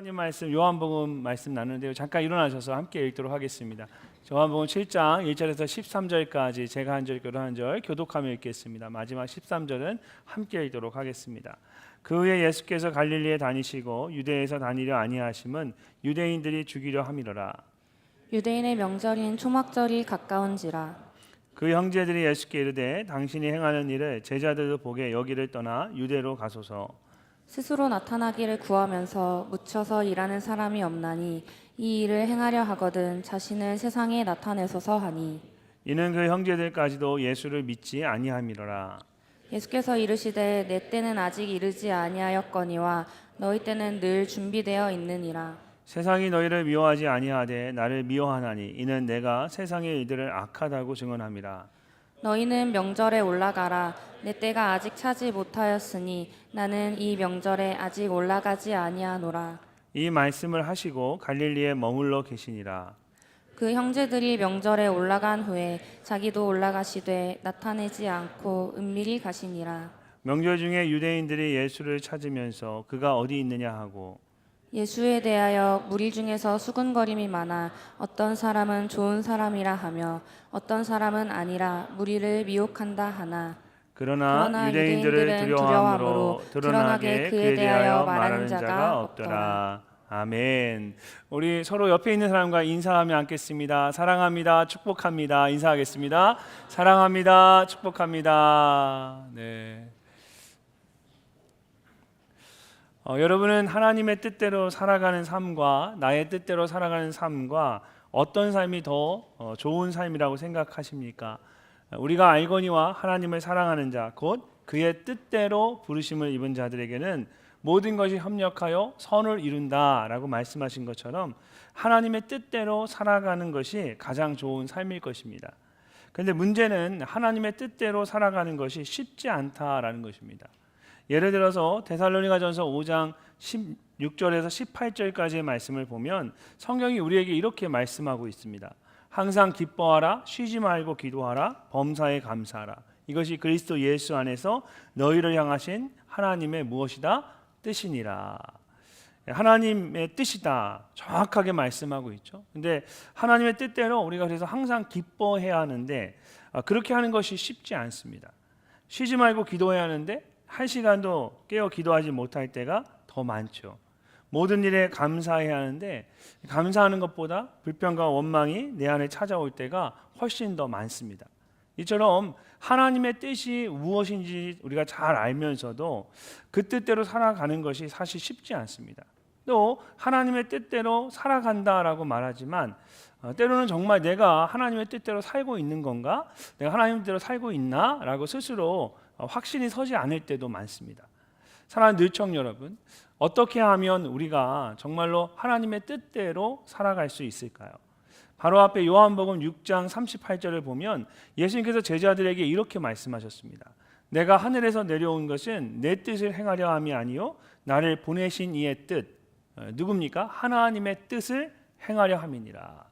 하나님 말씀 요한복음 말씀 나누는데요. 잠깐 일어나셔서 함께 읽도록 하겠습니다. 요한복음 7장 1절에서 13절까지 제가 한 절, 교도 한 절 교독하며 읽겠습니다. 마지막 13절은 함께 읽도록 하겠습니다. 그 후에 예수께서 갈릴리에 다니시고 유대에서 다니려 아니하심은 유대인들이 죽이려 함이로라. 유대인의 명절인 초막절이 가까운지라. 그 형제들이 예수께 이르되 당신이 행하는 일을 제자들도 보게 여기를 떠나 유대로 가소서. 스스로 나타나기를 구하면서 묻혀서 일하는 사람이 없나니 이 일을 행하려 하거든 자신을 세상에 나타내소서 하니. 이는 그 형제들까지도 예수를 믿지 아니함이로라. 예수께서 이르시되 내 때는 아직 이르지 아니하였거니와 너희 때는 늘 준비되어 있느니라. 세상이 너희를 미워하지 아니하되 나를 미워하나니 이는 내가 세상의 일들을 악하다고 증언함이라. 너희는 명절에 올라가라. 내 때가 아직 차지 못하였으니 나는 이 명절에 아직 올라가지 아니하노라. 이 말씀을 하시고 갈릴리에 머물러 계시니라. 그 형제들이 명절에 올라간 후에 자기도 올라가시되 나타내지 않고 은밀히 가시니라. 명절 중에 유대인들이 예수를 찾으면서 그가 어디 있느냐 하고 예수에 대하여 무리 중에서 수군거림이 많아 어떤 사람은 좋은 사람이라 하며 어떤 사람은 아니라 무리를 미혹한다 하나. 그러나 유대인들을 두려워함으로 드러나게 그에 대하여 말하는 자가 없더라. 아멘. 우리 서로 옆에 있는 사람과 인사하며 앉겠습니다. 사랑합니다. 축복합니다. 인사하겠습니다. 사랑합니다. 축복합니다. 네. 여러분은 하나님의 뜻대로 살아가는 삶과 나의 뜻대로 살아가는 삶과 어떤 삶이 더 좋은 삶이라고 생각하십니까? 우리가 알거니와 하나님을 사랑하는 자, 곧 그의 뜻대로 부르심을 입은 자들에게는 모든 것이 협력하여 선을 이룬다라고 말씀하신 것처럼 하나님의 뜻대로 살아가는 것이 가장 좋은 삶일 것입니다. 그런데 문제는 하나님의 뜻대로 살아가는 것이 쉽지 않다라는 것입니다. 예를 들어서 데살로니가전서 5장 16절에서 18절까지의 말씀을 보면 성경이 우리에게 이렇게 말씀하고 있습니다. 항상 기뻐하라, 쉬지 말고 기도하라, 범사에 감사하라. 이것이 그리스도 예수 안에서 너희를 향하신 하나님의 무엇이다? 뜻이니라. 하나님의 뜻이다. 정확하게 말씀하고 있죠. 근데 하나님의 뜻대로 우리가 그래서 항상 기뻐해야 하는데 그렇게 하는 것이 쉽지 않습니다. 쉬지 말고 기도해야 하는데 한 시간도 깨어 기도하지 못할 때가 더 많죠. 모든 일에 감사해야 하는데 감사하는 것보다 불평과 원망이 내 안에 찾아올 때가 훨씬 더 많습니다. 이처럼 하나님의 뜻이 무엇인지 우리가 잘 알면서도 그 뜻대로 살아가는 것이 사실 쉽지 않습니다. 또 하나님의 뜻대로 살아간다라고 말하지만 때로는 정말 내가 하나님의 뜻대로 살고 있는 건가? 내가 하나님의 뜻대로 살고 있나? 라고 스스로 확신이 서지 않을 때도 많습니다. 사랑하는 늘청 여러분, 어떻게 하면 우리가 정말로 하나님의 뜻대로 살아갈 수 있을까요? 바로 앞에 요한복음 6장 38절을 보면 예수님께서 제자들에게 이렇게 말씀하셨습니다. 내가 하늘에서 내려온 것은 내 뜻을 행하려 함이 아니요 나를 보내신 이의 뜻, 누굽니까? 하나님의 뜻을 행하려 함이니라.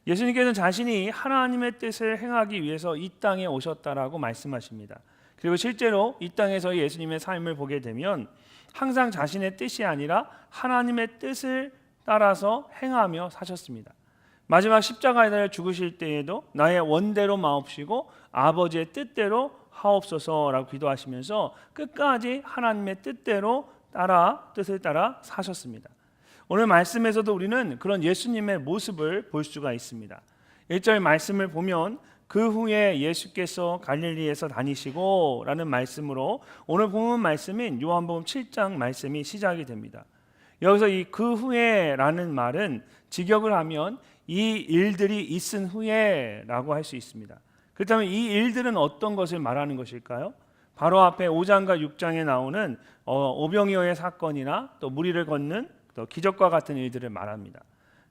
예수님께서는 자신이 하나님의 뜻을 행하기 위해서 이 땅에 오셨다라고 말씀하십니다. 그리고 실제로 이 땅에서 예수님의 삶을 보게 되면 항상 자신의 뜻이 아니라 하나님의 뜻을 따라서 행하며 사셨습니다. 마지막 십자가에 달려 죽으실 때에도 나의 원대로 마옵시고 아버지의 뜻대로 하옵소서라고 기도하시면서 끝까지 하나님의 뜻을 따라 사셨습니다. 오늘 말씀에서도 우리는 그런 예수님의 모습을 볼 수가 있습니다. 1절 말씀을 보면 그 후에 예수께서 갈릴리에서 다니시고 라는 말씀으로 오늘 본문 말씀인 요한복음 7장 말씀이 시작이 됩니다. 여기서 이 그 후에 라는 말은 직역을 하면 이 일들이 있은 후에 라고 할 수 있습니다. 그렇다면 이 일들은 어떤 것을 말하는 것일까요? 바로 앞에 5장과 6장에 나오는 오병이어의 사건이나 또 무리를 걷는 또 기적과 같은 일들을 말합니다.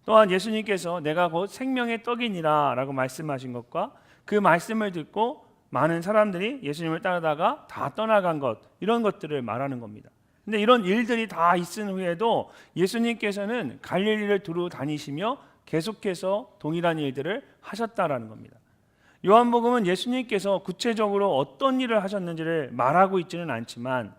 또한 예수님께서 내가 곧 생명의 떡이니라 라고 말씀하신 것과 그 말씀을 듣고 많은 사람들이 예수님을 따르다가 다 떠나간 것, 이런 것들을 말하는 겁니다. 근데 이런 일들이 다 있은 후에도 예수님께서는 갈릴리를 두루 다니시며 계속해서 동일한 일들을 하셨다라는 겁니다. 요한복음은 예수님께서 구체적으로 어떤 일을 하셨는지를 말하고 있지는 않지만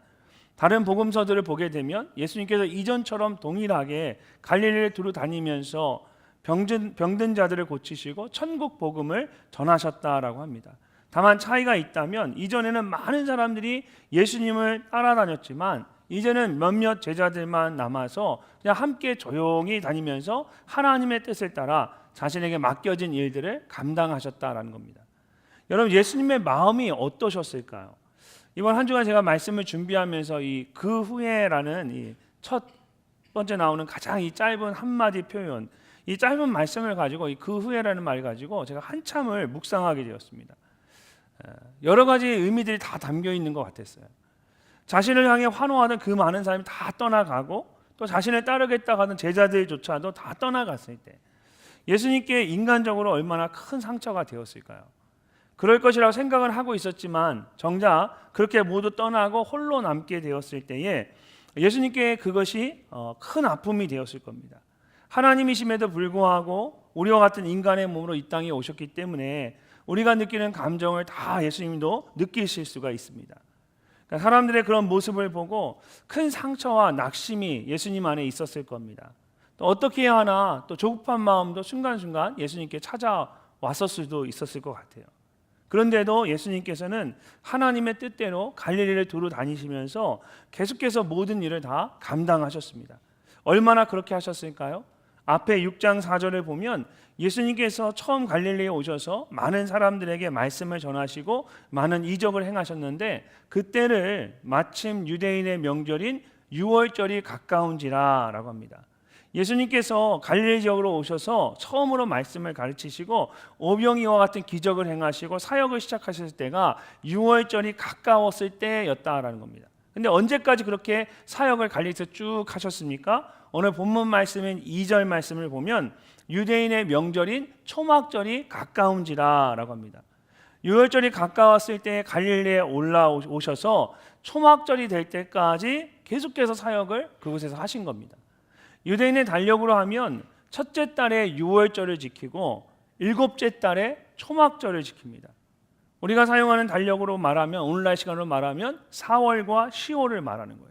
다른 복음서들을 보게 되면 예수님께서 이전처럼 동일하게 갈릴리를 두루 다니면서 병든 자들을 고치시고 천국 복음을 전하셨다라고 합니다. 다만 차이가 있다면 이전에는 많은 사람들이 예수님을 따라다녔지만 이제는 몇몇 제자들만 남아서 그냥 함께 조용히 다니면서 하나님의 뜻을 따라 자신에게 맡겨진 일들을 감당하셨다라는 겁니다. 여러분, 예수님의 마음이 어떠셨을까요? 이번 한 주간 제가 말씀을 준비하면서 이 그 후에라는 이 첫 번째 나오는 가장 이 짧은 한마디 표현, 이 짧은 말씀을 가지고 이 그 후에라는 말을 가지고 제가 한참을 묵상하게 되었습니다. 여러 가지 의미들이 다 담겨 있는 것 같았어요. 자신을 향해 환호하던 그 많은 사람이 다 떠나가고 또 자신을 따르겠다고 하는 제자들조차도 다 떠나갔을 때 예수님께 인간적으로 얼마나 큰 상처가 되었을까요? 그럴 것이라고 생각을 하고 있었지만 정작 그렇게 모두 떠나고 홀로 남게 되었을 때에 예수님께 그것이 큰 아픔이 되었을 겁니다. 하나님이심에도 불구하고 우리와 같은 인간의 몸으로 이 땅에 오셨기 때문에 우리가 느끼는 감정을 다 예수님도 느끼실 수가 있습니다. 그러니까 사람들의 그런 모습을 보고 큰 상처와 낙심이 예수님 안에 있었을 겁니다. 또 어떻게 해야 하나 또 조급한 마음도 순간순간 예수님께 찾아왔을 수도 있었을 것 같아요. 그런데도 예수님께서는 하나님의 뜻대로 갈릴리를 두루 다니시면서 계속해서 모든 일을 다 감당하셨습니다. 얼마나 그렇게 하셨을까요? 앞에 6장 4절을 보면 예수님께서 처음 갈릴리에 오셔서 많은 사람들에게 말씀을 전하시고 많은 이적을 행하셨는데 그때를 마침 유대인의 명절인 유월절이 가까운지라 라고 합니다. 예수님께서 갈릴리 지역으로 오셔서 처음으로 말씀을 가르치시고 오병이와 같은 기적을 행하시고 사역을 시작하셨을 때가 유월절이 가까웠을 때였다라는 겁니다. 근데 언제까지 그렇게 사역을 갈릴리에서 쭉 하셨습니까? 오늘 본문 말씀인 2절 말씀을 보면 유대인의 명절인 초막절이 가까운지라 라고 합니다. 유월절이 가까웠을 때 갈릴리에 올라오셔서 초막절이 될 때까지 계속해서 사역을 그곳에서 하신 겁니다. 유대인의 달력으로 하면 첫째 달에 유월절을 지키고 일곱째 달에 초막절을 지킵니다. 우리가 사용하는 달력으로 말하면 오늘날 시간으로 말하면 4월과 10월을 말하는 거예요.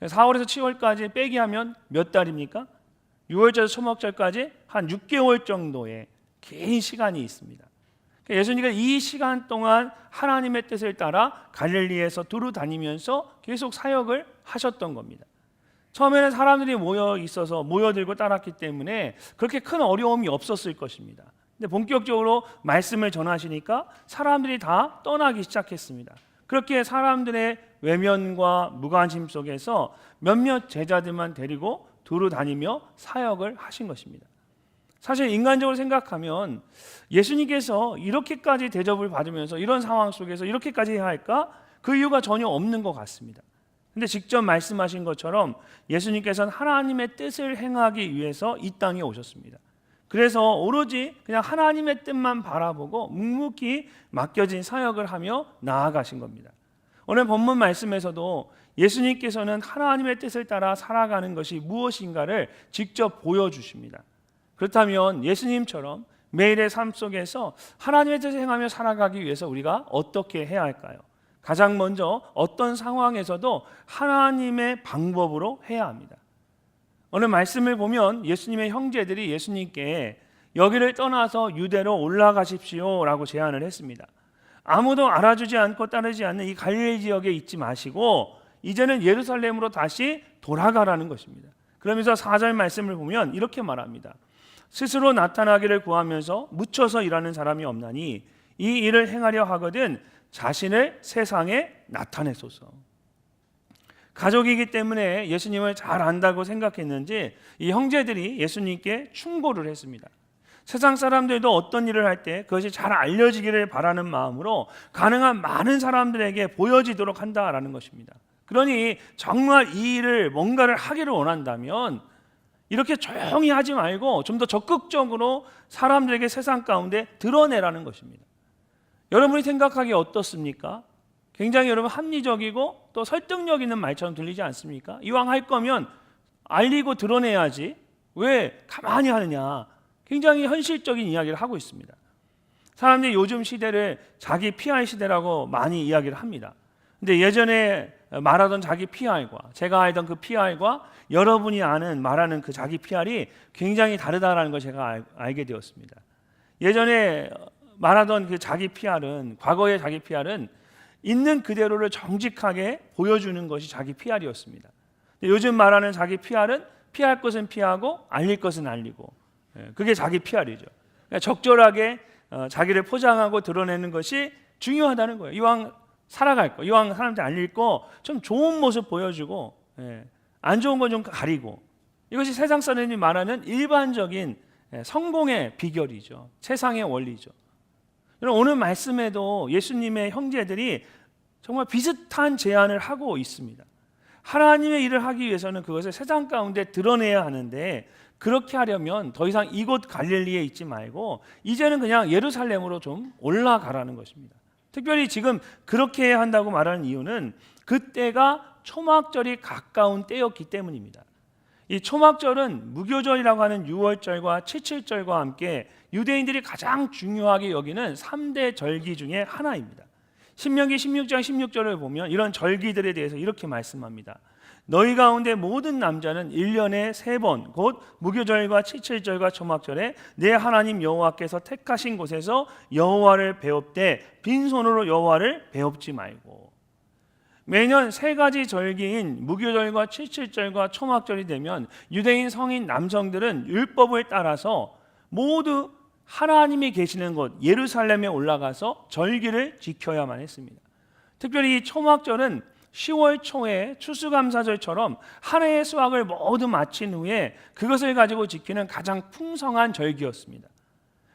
4월에서 7월까지 빼기 하면 몇 달입니까? 6월절에서 초막절까지 한 6개월 정도의 긴 시간이 있습니다. 예수님께서 이 시간 동안 하나님의 뜻을 따라 갈릴리에서 두루 다니면서 계속 사역을 하셨던 겁니다. 처음에는 사람들이 모여들고 따랐기 때문에 그렇게 큰 어려움이 없었을 것입니다. 근데 본격적으로 말씀을 전하시니까 사람들이 다 떠나기 시작했습니다. 그렇게 사람들의 외면과 무관심 속에서 몇몇 제자들만 데리고 두루 다니며 사역을 하신 것입니다. 사실 인간적으로 생각하면 예수님께서 이렇게까지 대접을 받으면서 이런 상황 속에서 이렇게까지 해야 할까? 그 이유가 전혀 없는 것 같습니다. 근데 직접 말씀하신 것처럼 예수님께서는 하나님의 뜻을 행하기 위해서 이 땅에 오셨습니다. 그래서 오로지 그냥 하나님의 뜻만 바라보고 묵묵히 맡겨진 사역을 하며 나아가신 겁니다. 오늘 본문 말씀에서도 예수님께서는 하나님의 뜻을 따라 살아가는 것이 무엇인가를 직접 보여주십니다. 그렇다면 예수님처럼 매일의 삶 속에서 하나님의 뜻을 행하며 살아가기 위해서 우리가 어떻게 해야 할까요? 가장 먼저 어떤 상황에서도 하나님의 방법으로 해야 합니다. 오늘 말씀을 보면 예수님의 형제들이 예수님께 여기를 떠나서 유대로 올라가십시오 라고 제안을 했습니다. 아무도 알아주지 않고 따르지 않는 이 갈릴리 지역에 있지 마시고 이제는 예루살렘으로 다시 돌아가라는 것입니다. 그러면서 4절 말씀을 보면 이렇게 말합니다. 스스로 나타나기를 구하면서 묻혀서 일하는 사람이 없나니 이 일을 행하려 하거든 자신을 세상에 나타내소서. 가족이기 때문에 예수님을 잘 안다고 생각했는지 이 형제들이 예수님께 충고를 했습니다. 세상 사람들도 어떤 일을 할 때 그것이 잘 알려지기를 바라는 마음으로 가능한 많은 사람들에게 보여지도록 한다라는 것입니다. 그러니 정말 이 일을 뭔가를 하기를 원한다면 이렇게 조용히 하지 말고 좀 더 적극적으로 사람들에게 세상 가운데 드러내라는 것입니다. 여러분이 생각하기에 어떻습니까? 굉장히 여러분 합리적이고 또 설득력 있는 말처럼 들리지 않습니까? 이왕 할 거면 알리고 드러내야지 왜 가만히 하느냐, 굉장히 현실적인 이야기를 하고 있습니다. 사람들이 요즘 시대를 자기 PR 시대라고 많이 이야기를 합니다. 근데 예전에 말하던 자기 PR과 제가 알던 그 PR과 여러분이 아는 말하는 그 자기 PR이 굉장히 다르다라는 걸 제가 알게 되었습니다. 예전에 말하던 그 자기 PR은, 과거의 자기 PR은 있는 그대로를 정직하게 보여주는 것이 자기 PR이었습니다. 요즘 말하는 자기 PR은 피할 것은 피하고 알릴 것은 알리고, 그게 자기 PR이죠. 그러니까 적절하게 자기를 포장하고 드러내는 것이 중요하다는 거예요. 이왕 살아갈 거, 이왕 사람한테 알릴 거 좀 좋은 모습 보여주고, 안 좋은 건 좀 가리고, 이것이 세상 사람이 말하는 일반적인 성공의 비결이죠. 세상의 원리죠. 여러분, 오늘 말씀에도 예수님의 형제들이 정말 비슷한 제안을 하고 있습니다. 하나님의 일을 하기 위해서는 그것을 세상 가운데 드러내야 하는데, 그렇게 하려면 더 이상 이곳 갈릴리에 있지 말고 이제는 그냥 예루살렘으로 좀 올라가라는 것입니다. 특별히 지금 그렇게 해야 한다고 말하는 이유는 그때가 초막절이 가까운 때였기 때문입니다. 이 초막절은 무교절이라고 하는 유월절과 칠칠절과 함께 유대인들이 가장 중요하게 여기는 3대 절기 중에 하나입니다. 신명기 16장 16절을 보면 이런 절기들에 대해서 이렇게 말씀합니다. 너희 가운데 모든 남자는 1년에 3번 곧 무교절과 칠칠절과 초막절에 내 하나님 여호와께서 택하신 곳에서 여호와를 배웁되 빈손으로 여호와를 배웁지 말고. 매년 3가지 절기인 무교절과 칠칠절과 초막절이 되면 유대인 성인 남성들은 율법을 따라서 모두 하나님이 계시는 곳 예루살렘에 올라가서 절기를 지켜야만 했습니다. 특별히 이 초막절은 10월 초에 추수감사절처럼 한 해의 수확을 모두 마친 후에 그것을 가지고 지키는 가장 풍성한 절기였습니다.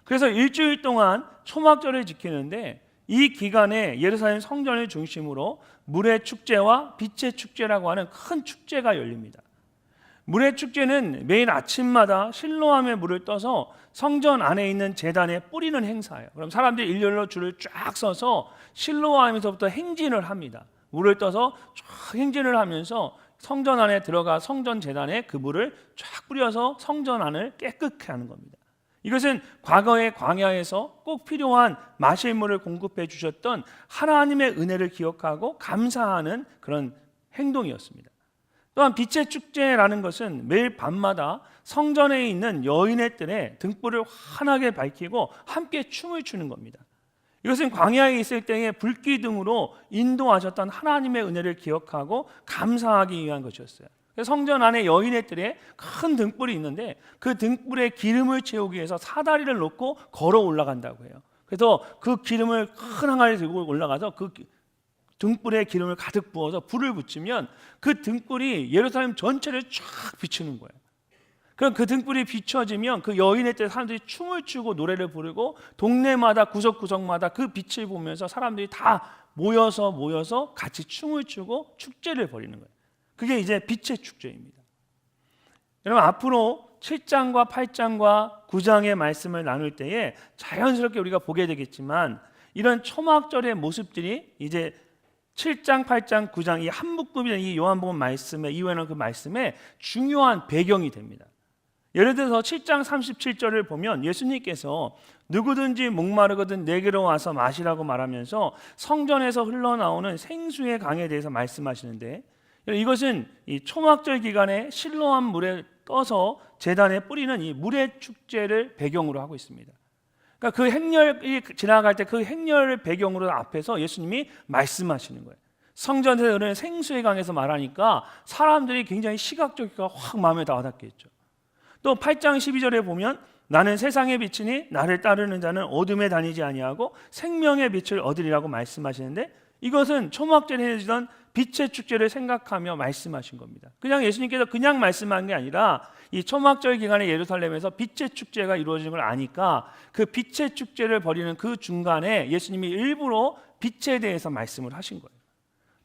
그래서 일주일 동안 초막절을 지키는데 이 기간에 예루살렘 성전을 중심으로 물의 축제와 빛의 축제라고 하는 큰 축제가 열립니다. 물의 축제는 매일 아침마다 실로암에 물을 떠서 성전 안에 있는 제단에 뿌리는 행사예요. 그럼 사람들이 일렬로 줄을 쫙 서서 실로암에서부터 행진을 합니다. 물을 떠서 쫙 행진을 하면서 성전 안에 들어가 성전 제단에 그 물을 쫙 뿌려서 성전 안을 깨끗게 하는 겁니다. 이것은 과거의 광야에서 꼭 필요한 마실 물을 공급해 주셨던 하나님의 은혜를 기억하고 감사하는 그런 행동이었습니다. 또한 빛의 축제라는 것은 매일 밤마다 성전에 있는 여인의 뜰에 등불을 환하게 밝히고 함께 춤을 추는 겁니다. 이것은 광야에 있을 때의 불기둥으로 인도하셨던 하나님의 은혜를 기억하고 감사하기 위한 것이었어요. 성전 안에 여인의 뜰에 큰 등불이 있는데 그 등불에 기름을 채우기 위해서 사다리를 놓고 걸어 올라간다고 해요. 그래서 그 기름을 큰 항아리 들고 올라가서 그 등불에 기름을 가득 부어서 불을 붙이면 그 등불이 예루살렘 전체를 쫙 비추는 거예요. 그럼 그 등불이 비춰지면 그 여인의 때 사람들이 춤을 추고 노래를 부르고 동네마다 구석구석마다 그 빛을 보면서 사람들이 다 모여서 같이 춤을 추고 축제를 벌이는 거예요. 그게 이제 빛의 축제입니다. 여러분, 앞으로 7장과 8장과 9장의 말씀을 나눌 때에 자연스럽게 우리가 보게 되겠지만 이런 초막절의 모습들이 이제 7장, 8장, 9장 이 한 묶음이 이 요한복음 말씀에 이후에는 그 말씀에 중요한 배경이 됩니다. 예를 들어서 7장 37절을 보면 예수님께서 누구든지 목마르거든 내게로 와서 마시라고 말하면서 성전에서 흘러나오는 생수의 강에 대해서 말씀하시는데, 이것은 이 초막절 기간에 실로암 물에 떠서 제단에 뿌리는 이 물의 축제를 배경으로 하고 있습니다. 그러니까 그 행렬이 지나갈 때 그 행렬을 배경으로 앞에서 예수님이 말씀하시는 거예요. 성전에서 흐르는 생수의 강에서 말하니까 사람들이 굉장히 시각적이고 확 마음에 와닿겠죠. 또 8장 12절에 보면 나는 세상의 빛이니 나를 따르는 자는 어둠에 다니지 아니하고 생명의 빛을 얻으리라고 말씀하시는데, 이것은 초막절에 해지던 빛의 축제를 생각하며 말씀하신 겁니다. 그냥 예수님께서 그냥 말씀한 게 아니라 이 초막절 기간에 예루살렘에서 빛의 축제가 이루어지는 걸 아니까 그 빛의 축제를 벌이는 그 중간에 예수님이 일부러 빛에 대해서 말씀을 하신 거예요.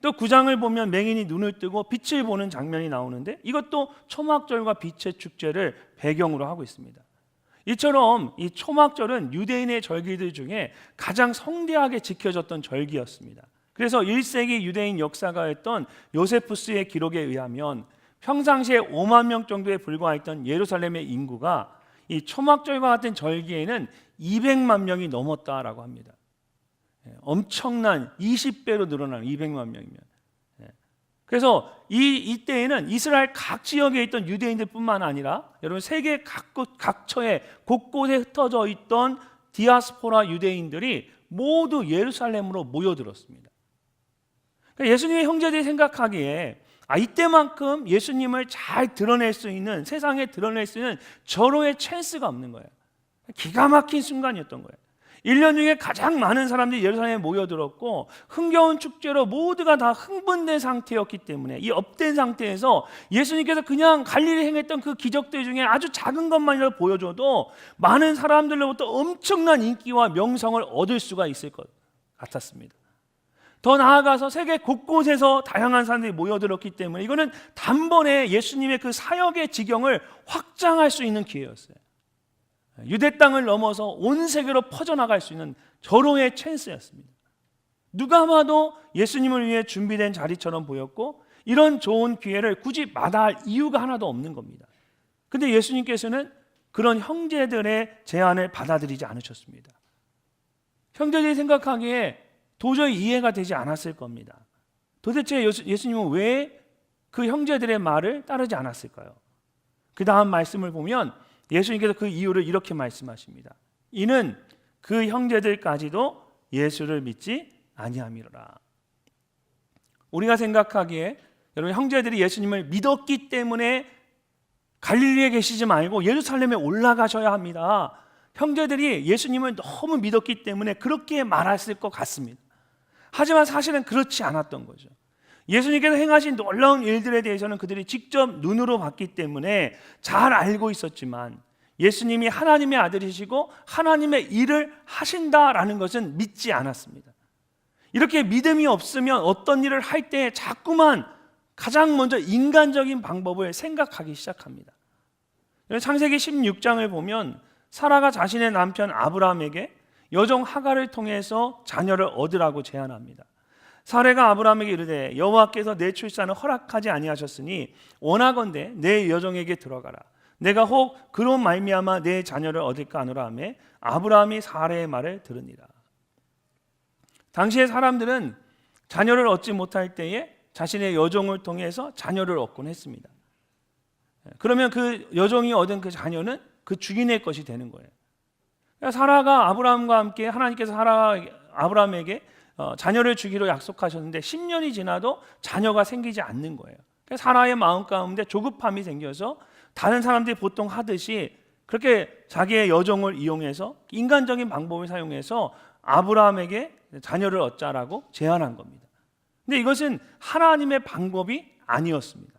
또 9장을 보면 맹인이 눈을 뜨고 빛을 보는 장면이 나오는데 이것도 초막절과 빛의 축제를 배경으로 하고 있습니다. 이처럼 이 초막절은 유대인의 절기들 중에 가장 성대하게 지켜졌던 절기였습니다. 그래서 1세기 유대인 역사가였던 요세푸스의 기록에 의하면 평상시에 5만 명 정도에 불과했던 예루살렘의 인구가 이 초막절과 같은 절기에는 200만 명이 넘었다라고 합니다. 엄청난 20배로 늘어나는 200만 명이면. 그래서 이때에는 이스라엘 각 지역에 있던 유대인들뿐만 아니라 여러분 세계 각처에 곳곳에 흩어져 있던 디아스포라 유대인들이 모두 예루살렘으로 모여들었습니다. 그러니까 예수님의 형제들이 생각하기에 이때만큼 예수님을 잘 드러낼 수 있는, 세상에 드러낼 수 있는 절호의 찬스가 없는 거예요. 기가 막힌 순간이었던 거예요. 1년 중에 가장 많은 사람들이 예루살렘에 모여들었고 흥겨운 축제로 모두가 다 흥분된 상태였기 때문에 이 업된 상태에서 예수님께서 그냥 갈릴리 행했던 그 기적들 중에 아주 작은 것만이라도 보여줘도 많은 사람들로부터 엄청난 인기와 명성을 얻을 수가 있을 것 같았습니다. 더 나아가서 세계 곳곳에서 다양한 사람들이 모여들었기 때문에 이거는 단번에 예수님의 그 사역의 지경을 확장할 수 있는 기회였어요. 유대 땅을 넘어서 온 세계로 퍼져나갈 수 있는 절호의 찬스였습니다. 누가 봐도 예수님을 위해 준비된 자리처럼 보였고 이런 좋은 기회를 굳이 마다할 이유가 하나도 없는 겁니다. 근데 예수님께서는 그런 형제들의 제안을 받아들이지 않으셨습니다. 형제들이 생각하기에 도저히 이해가 되지 않았을 겁니다. 도대체 예수님은 왜 그 형제들의 말을 따르지 않았을까요? 그 다음 말씀을 보면 예수님께서 그 이유를 이렇게 말씀하십니다. 이는 그 형제들까지도 예수를 믿지 아니함이로라. 우리가 생각하기에 여러분 형제들이 예수님을 믿었기 때문에 갈릴리에 계시지 말고 예루살렘에 올라가셔야 합니다. 형제들이 예수님을 너무 믿었기 때문에 그렇게 말했을 것 같습니다. 하지만 사실은 그렇지 않았던 거죠. 예수님께서 행하신 놀라운 일들에 대해서는 그들이 직접 눈으로 봤기 때문에 잘 알고 있었지만 예수님이 하나님의 아들이시고 하나님의 일을 하신다라는 것은 믿지 않았습니다. 이렇게 믿음이 없으면 어떤 일을 할 때 자꾸만 가장 먼저 인간적인 방법을 생각하기 시작합니다. 창세기 16장을 보면 사라가 자신의 남편 아브라함에게 여종 하갈을 통해서 자녀를 얻으라고 제안합니다. 사례가 아브라함에게 이르되 여호와께서 내 출산을 허락하지 아니하셨으니 원하건대 내 여종에게 들어가라. 내가 혹 그로 말미암아 내 자녀를 얻을까 하노라 하며 아브라함이 사례의 말을 들으니라. 당시의 사람들은 자녀를 얻지 못할 때에 자신의 여종을 통해서 자녀를 얻곤 했습니다. 그러면 그 여종이 얻은 그 자녀는 그 주인의 것이 되는 거예요. 그러니까 사라가 아브라함과 함께 하나님께서 아브라함에게 자녀를 주기로 약속하셨는데 10년이 지나도 자녀가 생기지 않는 거예요. 그러니까 사라의 마음 가운데 조급함이 생겨서 다른 사람들이 보통 하듯이 그렇게 자기의 여종을 이용해서 인간적인 방법을 사용해서 아브라함에게 자녀를 얻자라고 제안한 겁니다. 근데 이것은 하나님의 방법이 아니었습니다.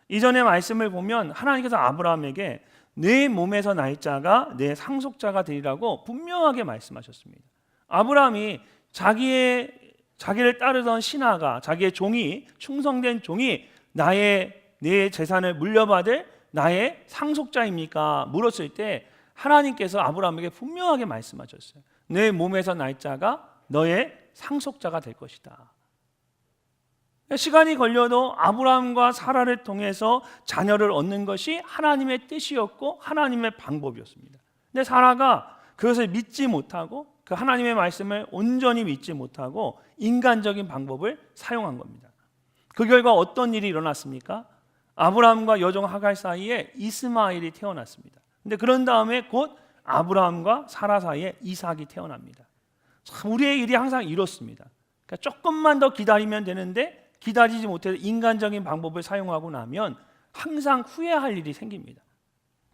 이전의 말씀을 보면 하나님께서 아브라함에게 내 몸에서 날 자가 내 상속자가 되리라고 분명하게 말씀하셨습니다. 아브라함이 자기를 따르던 신하가, 자기의 종이, 충성된 종이 내 재산을 물려받을 나의 상속자입니까? 물었을 때 하나님께서 아브라함에게 분명하게 말씀하셨어요. 내 몸에서 날 자가 너의 상속자가 될 것이다. 시간이 걸려도 아브라함과 사라를 통해서 자녀를 얻는 것이 하나님의 뜻이었고 하나님의 방법이었습니다. 근데 사라가 그것을 믿지 못하고 그 하나님의 말씀을 온전히 믿지 못하고 인간적인 방법을 사용한 겁니다. 그 결과 어떤 일이 일어났습니까? 아브라함과 여종 하갈 사이에 이스마엘이 태어났습니다. 근데 그런 다음에 곧 아브라함과 사라 사이에 이삭이 태어납니다. 참 우리의 일이 항상 이렇습니다. 그러니까 조금만 더 기다리면 되는데 기다리지 못해서 인간적인 방법을 사용하고 나면 항상 후회할 일이 생깁니다.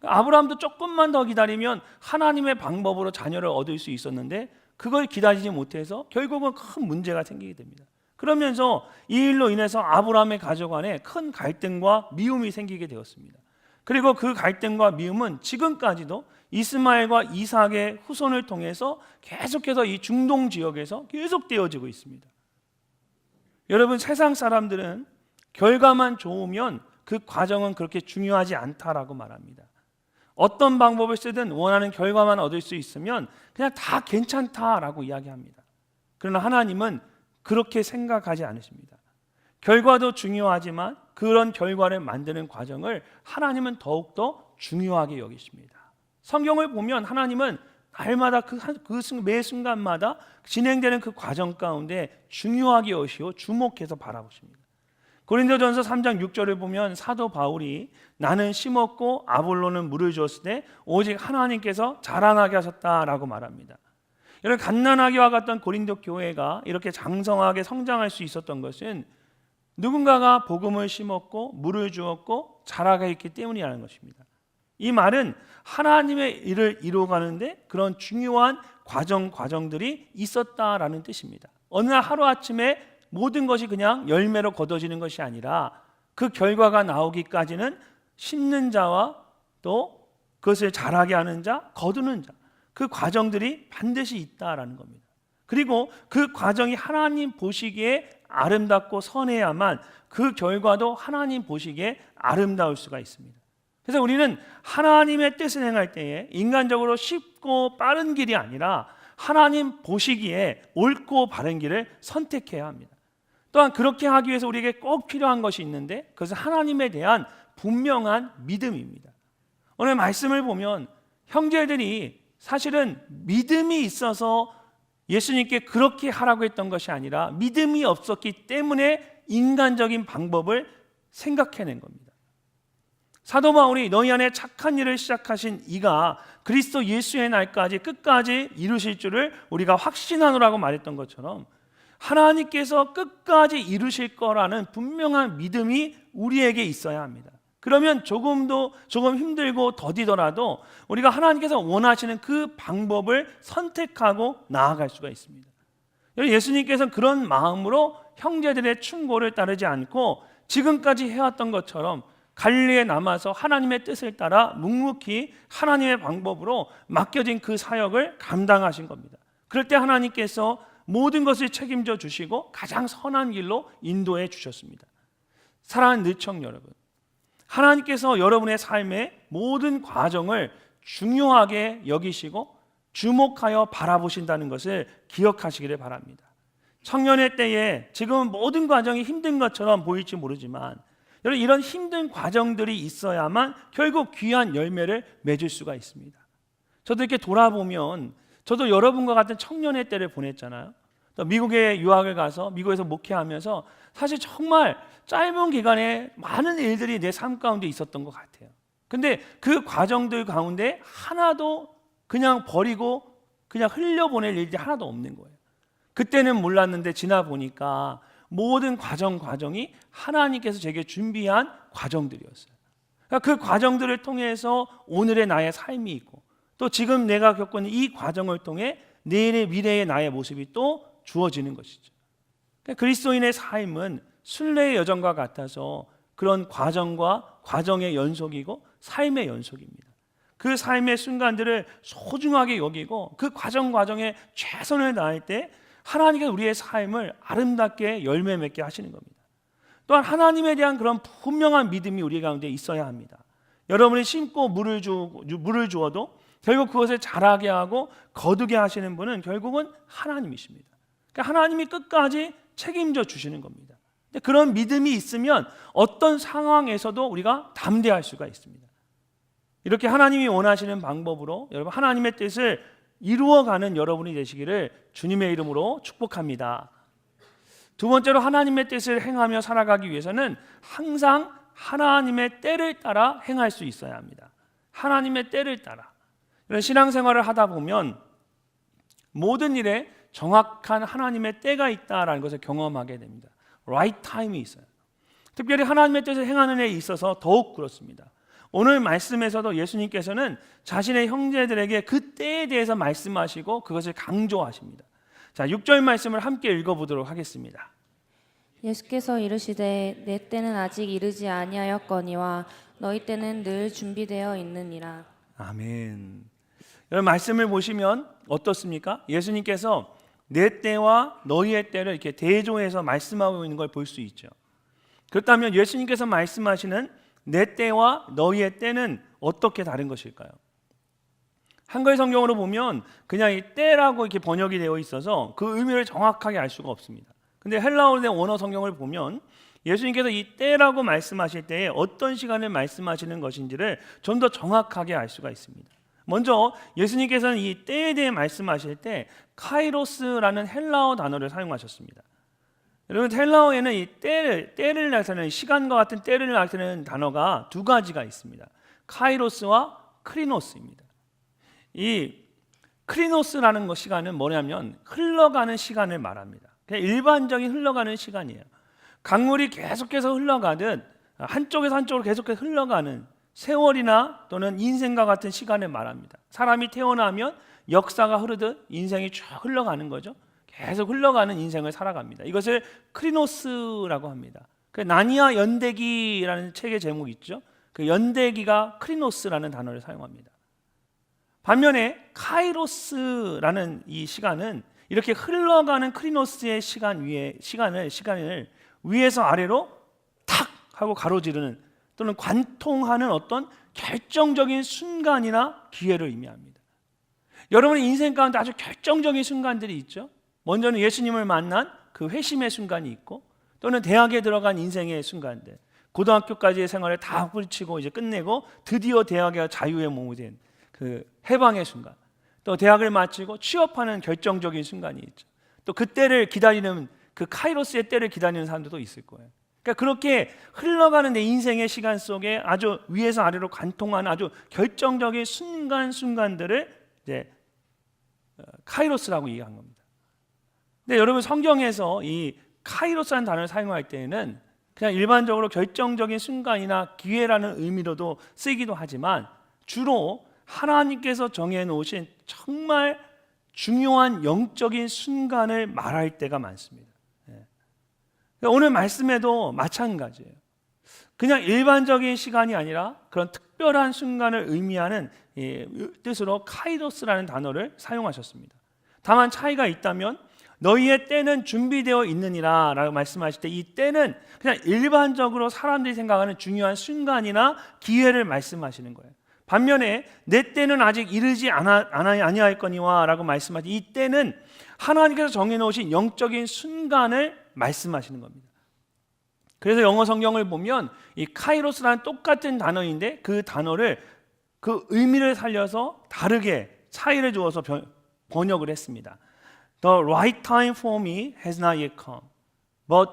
아브라함도 조금만 더 기다리면 하나님의 방법으로 자녀를 얻을 수 있었는데 그걸 기다리지 못해서 결국은 큰 문제가 생기게 됩니다. 그러면서 이 일로 인해서 아브라함의 가족 안에 큰 갈등과 미움이 생기게 되었습니다. 그리고 그 갈등과 미움은 지금까지도 이스마엘과 이삭의 후손을 통해서 계속해서 이 중동 지역에서 계속되어지고 있습니다. 여러분, 세상 사람들은 결과만 좋으면 그 과정은 그렇게 중요하지 않다라고 말합니다. 어떤 방법을 쓰든 원하는 결과만 얻을 수 있으면 그냥 다 괜찮다라고 이야기합니다. 그러나 하나님은 그렇게 생각하지 않으십니다. 결과도 중요하지만 그런 결과를 만드는 과정을 하나님은 더욱더 중요하게 여기십니다. 성경을 보면 하나님은 날마다 매 순간마다 진행되는 그 과정 가운데 중요하게 여시고 주목해서 바라보십니다. 고린도전서 3장 6절을 보면 사도 바울이 나는 심었고 아볼로는 물을 주었을 때 오직 하나님께서 자라나게 하셨다라고 말합니다. 이런 갓난아기와 같던 고린도 교회가 이렇게 장성하게 성장할 수 있었던 것은 누군가가 복음을 심었고 물을 주었고 자라게 했기 때문이라는 것입니다. 이 말은 하나님의 일을 이루어가는데 그런 중요한 과정들이 있었다라는 뜻입니다. 어느 날 하루아침에 모든 것이 그냥 열매로 거둬지는 것이 아니라 그 결과가 나오기까지는 심는 자와 또 그것을 자라게 하는 자, 거두는 자, 그 과정들이 반드시 있다라는 겁니다. 그리고 그 과정이 하나님 보시기에 아름답고 선해야만 그 결과도 하나님 보시기에 아름다울 수가 있습니다. 그래서 우리는 하나님의 뜻을 행할 때에 인간적으로 쉽고 빠른 길이 아니라 하나님 보시기에 옳고 바른 길을 선택해야 합니다. 또한 그렇게 하기 위해서 우리에게 꼭 필요한 것이 있는데 그것은 하나님에 대한 분명한 믿음입니다. 오늘 말씀을 보면 형제들이 사실은 믿음이 있어서 예수님께 그렇게 하라고 했던 것이 아니라 믿음이 없었기 때문에 인간적인 방법을 생각해낸 겁니다. 사도 바울이 너희 안에 착한 일을 시작하신 이가 그리스도 예수의 날까지 끝까지 이루실 줄을 우리가 확신하노라고 말했던 것처럼 하나님께서 끝까지 이루실 거라는 분명한 믿음이 우리에게 있어야 합니다. 그러면 조금 힘들고 더디더라도 우리가 하나님께서 원하시는 그 방법을 선택하고 나아갈 수가 있습니다. 예수님께서는 그런 마음으로 형제들의 충고를 따르지 않고 지금까지 해왔던 것처럼 갈릴리에 남아서 하나님의 뜻을 따라 묵묵히 하나님의 방법으로 맡겨진 그 사역을 감당하신 겁니다. 그럴 때 하나님께서 모든 것을 책임져 주시고 가장 선한 길로 인도해 주셨습니다. 사랑하는 느청 여러분, 하나님께서 여러분의 삶의 모든 과정을 중요하게 여기시고 주목하여 바라보신다는 것을 기억하시기를 바랍니다. 청년의 때에 지금은 모든 과정이 힘든 것처럼 보일지 모르지만 여러분, 이런 힘든 과정들이 있어야만 결국 귀한 열매를 맺을 수가 있습니다. 저도 이렇게 돌아보면 저도 여러분과 같은 청년의 때를 보냈잖아요. 또 미국에 유학을 가서 미국에서 목회하면서 사실 정말 짧은 기간에 많은 일들이 내 삶 가운데 있었던 것 같아요. 근데 그 과정들 가운데 하나도 그냥 버리고 그냥 흘려보낼 일이 하나도 없는 거예요. 그때는 몰랐는데 지나 보니까 모든 과정이 하나님께서 제게 준비한 과정들이었어요. 그러니까 그 과정들을 통해서 오늘의 나의 삶이 있고 또 지금 내가 겪고 있는 이 과정을 통해 내일의 미래의 나의 모습이 또 주어지는 것이죠. 그러니까 그리스도인의 삶은 순례의 여정과 같아서 그런 과정의 연속이고 삶의 연속입니다. 그 삶의 순간들을 소중하게 여기고 그 과정에 최선을 다할 때 하나님께서 우리의 삶을 아름답게 열매 맺게 하시는 겁니다. 또한 하나님에 대한 그런 분명한 믿음이 우리 가운데 있어야 합니다. 여러분이 심고 물을 주어도 결국 그것을 자라게 하고 거두게 하시는 분은 결국은 하나님이십니다. 그러니까 하나님이 끝까지 책임져 주시는 겁니다. 근데 그런 믿음이 있으면 어떤 상황에서도 우리가 담대할 수가 있습니다. 이렇게 하나님이 원하시는 방법으로 여러분 하나님의 뜻을 이루어가는 여러분이 되시기를 주님의 이름으로 축복합니다. 두 번째로 하나님의 뜻을 행하며 살아가기 위해서는 항상 하나님의 때를 따라 행할 수 있어야 합니다. 하나님의 때를 따라. 이런 신앙생활을 하다 보면 모든 일에 정확한 하나님의 때가 있다라는 것을 경험하게 됩니다. right time이 있어요. 특별히 하나님의 뜻을 행하는 데 있어서 더욱 그렇습니다. 오늘 말씀에서도 예수님께서는 자신의 형제들에게 그 때에 대해서 말씀하시고 그것을 강조하십니다. 자, 6절 말씀을 함께 읽어보도록 하겠습니다. 예수께서 이르시되 내 때는 아직 이르지 아니하였거니와 너희 때는 늘 준비되어 있느니라. 아멘. 여러분 말씀을 보시면 어떻습니까? 예수님께서 내 때와 너희의 때를 이렇게 대조해서 말씀하고 있는 걸 볼 수 있죠. 그렇다면 예수님께서 말씀하시는 내 때와 너희의 때는 어떻게 다른 것일까요? 한글 성경으로 보면 그냥 이 때라고 이렇게 번역이 되어 있어서 그 의미를 정확하게 알 수가 없습니다. 근데 헬라어의 원어 성경을 보면 예수님께서 이 때라고 말씀하실 때에 어떤 시간을 말씀하시는 것인지를 좀 더 정확하게 알 수가 있습니다. 먼저 예수님께서는 이 때에 대해 말씀하실 때 카이로스라는 헬라어 단어를 사용하셨습니다. 여러분 헬라어에는 이 때를 나타내는 시간과 같은 때를 나타내는 단어가 두 가지가 있습니다. 카이로스와 크리노스입니다. 이 크리노스라는 시간은 뭐냐면 흘러가는 시간을 말합니다. 그냥 일반적인 흘러가는 시간이에요. 강물이 계속해서 흘러가듯 한쪽에서 한쪽으로 계속해서 흘러가는 세월이나 또는 인생과 같은 시간을 말합니다. 사람이 태어나면 역사가 흐르듯 인생이 쭉 흘러가는 거죠. 계속 흘러가는 인생을 살아갑니다. 이것을 크리노스라고 합니다. 그 나니아 연대기라는 책의 제목이 있죠. 그 연대기가 크리노스라는 단어를 사용합니다. 반면에 카이로스라는 이 시간은 이렇게 흘러가는 크리노스의 시간을 위에서 아래로 탁 하고 가로지르는 또는 관통하는 어떤 결정적인 순간이나 기회를 의미합니다. 여러분의 인생 가운데 아주 결정적인 순간들이 있죠. 먼저는 예수님을 만난 그 회심의 순간이 있고, 또는 대학에 들어간 인생의 순간들, 고등학교까지의 생활을 다 뿌리치고 이제 끝내고 드디어 대학의 자유의 몸이 된 그 해방의 순간, 또 대학을 마치고 취업하는 결정적인 순간이 있죠. 또 그 때를 기다리는, 그 카이로스의 때를 기다리는 사람들도 있을 거예요. 그러니까 그렇게 흘러가는 내 인생의 시간 속에 아주 위에서 아래로 관통하는 아주 결정적인 순간들을 이제 카이로스라고 얘기한 겁니다. 근데 여러분 성경에서 이 카이로스라는 단어를 사용할 때에는 그냥 일반적으로 결정적인 순간이나 기회라는 의미로도 쓰이기도 하지만 주로 하나님께서 정해놓으신 정말 중요한 영적인 순간을 말할 때가 많습니다. 오늘 말씀에도 마찬가지예요. 그냥 일반적인 시간이 아니라 그런 특별한 순간을 의미하는 뜻으로 카이로스라는 단어를 사용하셨습니다. 다만 차이가 있다면 너희의 때는 준비되어 있느니라 라고 말씀하실 때 이 때는 그냥 일반적으로 사람들이 생각하는 중요한 순간이나 기회를 말씀하시는 거예요. 반면에 내 때는 아직 이르지 아니하였거니와 라고 말씀하신 이 때는 하나님께서 정해놓으신 영적인 순간을 말씀하시는 겁니다. 그래서 영어 성경을 보면 이 카이로스라는 똑같은 단어인데 그 단어를 그 의미를 살려서 다르게 차이를 주어서 번역을 했습니다. The right time for me has not yet come, but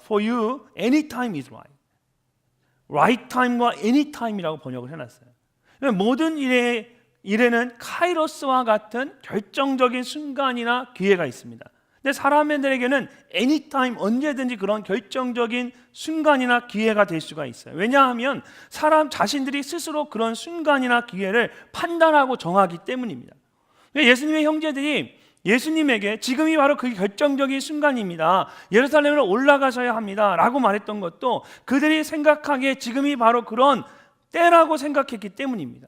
for you any time is right. right time과 any time이라고 번역을 해놨어요. 모든 일에는 카이로스와 같은 결정적인 순간이나 기회가 있습니다. 근데 사람들에게는 anytime, 언제든지 그런 결정적인 순간이나 기회가 될 수가 있어요. 왜냐하면 사람 자신들이 스스로 그런 순간이나 기회를 판단하고 정하기 때문입니다. 예수님의 형제들이 예수님에게 지금이 바로 그 결정적인 순간입니다, 예루살렘으로 올라가셔야 합니다 라고 말했던 것도 그들이 생각하기에 지금이 바로 그런 때라고 생각했기 때문입니다.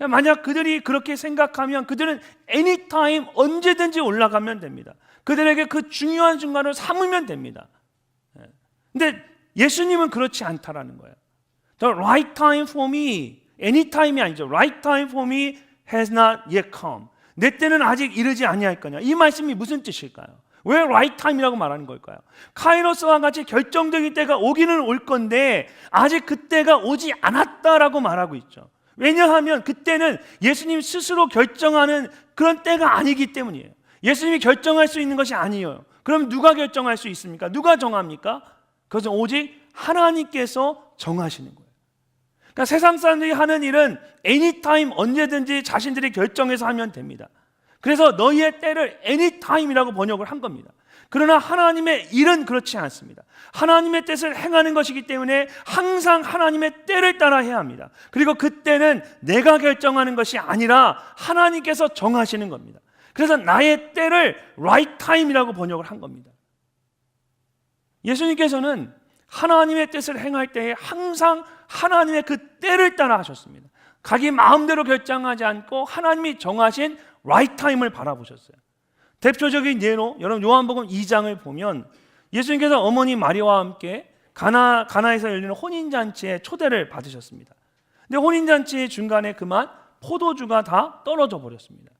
만약 그들이 그렇게 생각하면 그들은 anytime, 언제든지 올라가면 됩니다. 그들에게 그 중요한 순간을 삼으면 됩니다. 근데 예수님은 그렇지 않다라는 거예요. The right time for me, anytime이 아니죠. Right time for me has not yet come. 내 때는 아직 이르지 아니할 거냐. 이 말씀이 무슨 뜻일까요? 왜 right time이라고 말하는 걸까요? 카이로스와 같이 결정적인 때가 오기는 올 건데 아직 그때가 오지 않았다라고 말하고 있죠. 왜냐하면 그때는 예수님 스스로 결정하는 그런 때가 아니기 때문이에요. 예수님이 결정할 수 있는 것이 아니에요. 그럼 누가 결정할 수 있습니까? 누가 정합니까? 그것은 오직 하나님께서 정하시는 거예요. 그러니까 세상 사람들이 하는 일은 anytime, 언제든지 자신들이 결정해서 하면 됩니다. 그래서 너희의 때를 anytime이라고 번역을 한 겁니다. 그러나 하나님의 일은 그렇지 않습니다. 하나님의 뜻을 행하는 것이기 때문에 항상 하나님의 때를 따라 해야 합니다. 그리고 그 때는 내가 결정하는 것이 아니라 하나님께서 정하시는 겁니다. 그래서 나의 때를 right time이라고 번역을 한 겁니다. 예수님께서는 하나님의 뜻을 행할 때에 항상 하나님의 그 때를 따라 하셨습니다. 자기 마음대로 결정하지 않고 하나님이 정하신 right time을 바라보셨어요. 대표적인 예로 여러분 요한복음 2장을 보면 예수님께서 어머니 마리아와 함께 가나에서 열리는 혼인잔치에 초대를 받으셨습니다. 근데 혼인잔치 중간에 그만 포도주가 다 떨어져 버렸습니다.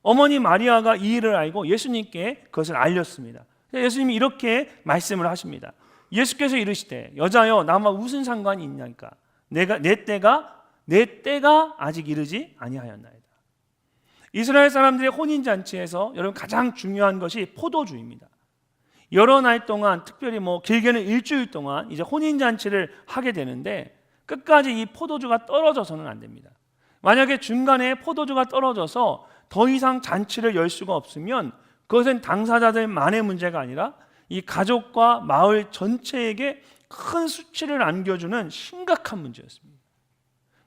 어머니 마리아가 이 일을 알고 예수님께 그것을 알렸습니다. 예수님이 이렇게 말씀을 하십니다. 예수께서 이르시되 여자여 나와 무슨 상관이 있냐니까 내 때가 아직 이르지 아니하였나이다. 이스라엘 사람들의 혼인잔치에서 여러분 가장 중요한 것이 포도주입니다. 여러 날 동안, 특별히 길게는 일주일 동안 이제 혼인 잔치를 하게 되는데 끝까지 이 포도주가 떨어져서는 안 됩니다. 만약에 중간에 포도주가 떨어져서 더 이상 잔치를 열 수가 없으면 그것은 당사자들만의 문제가 아니라 이 가족과 마을 전체에게 큰 수치를 안겨주는 심각한 문제였습니다.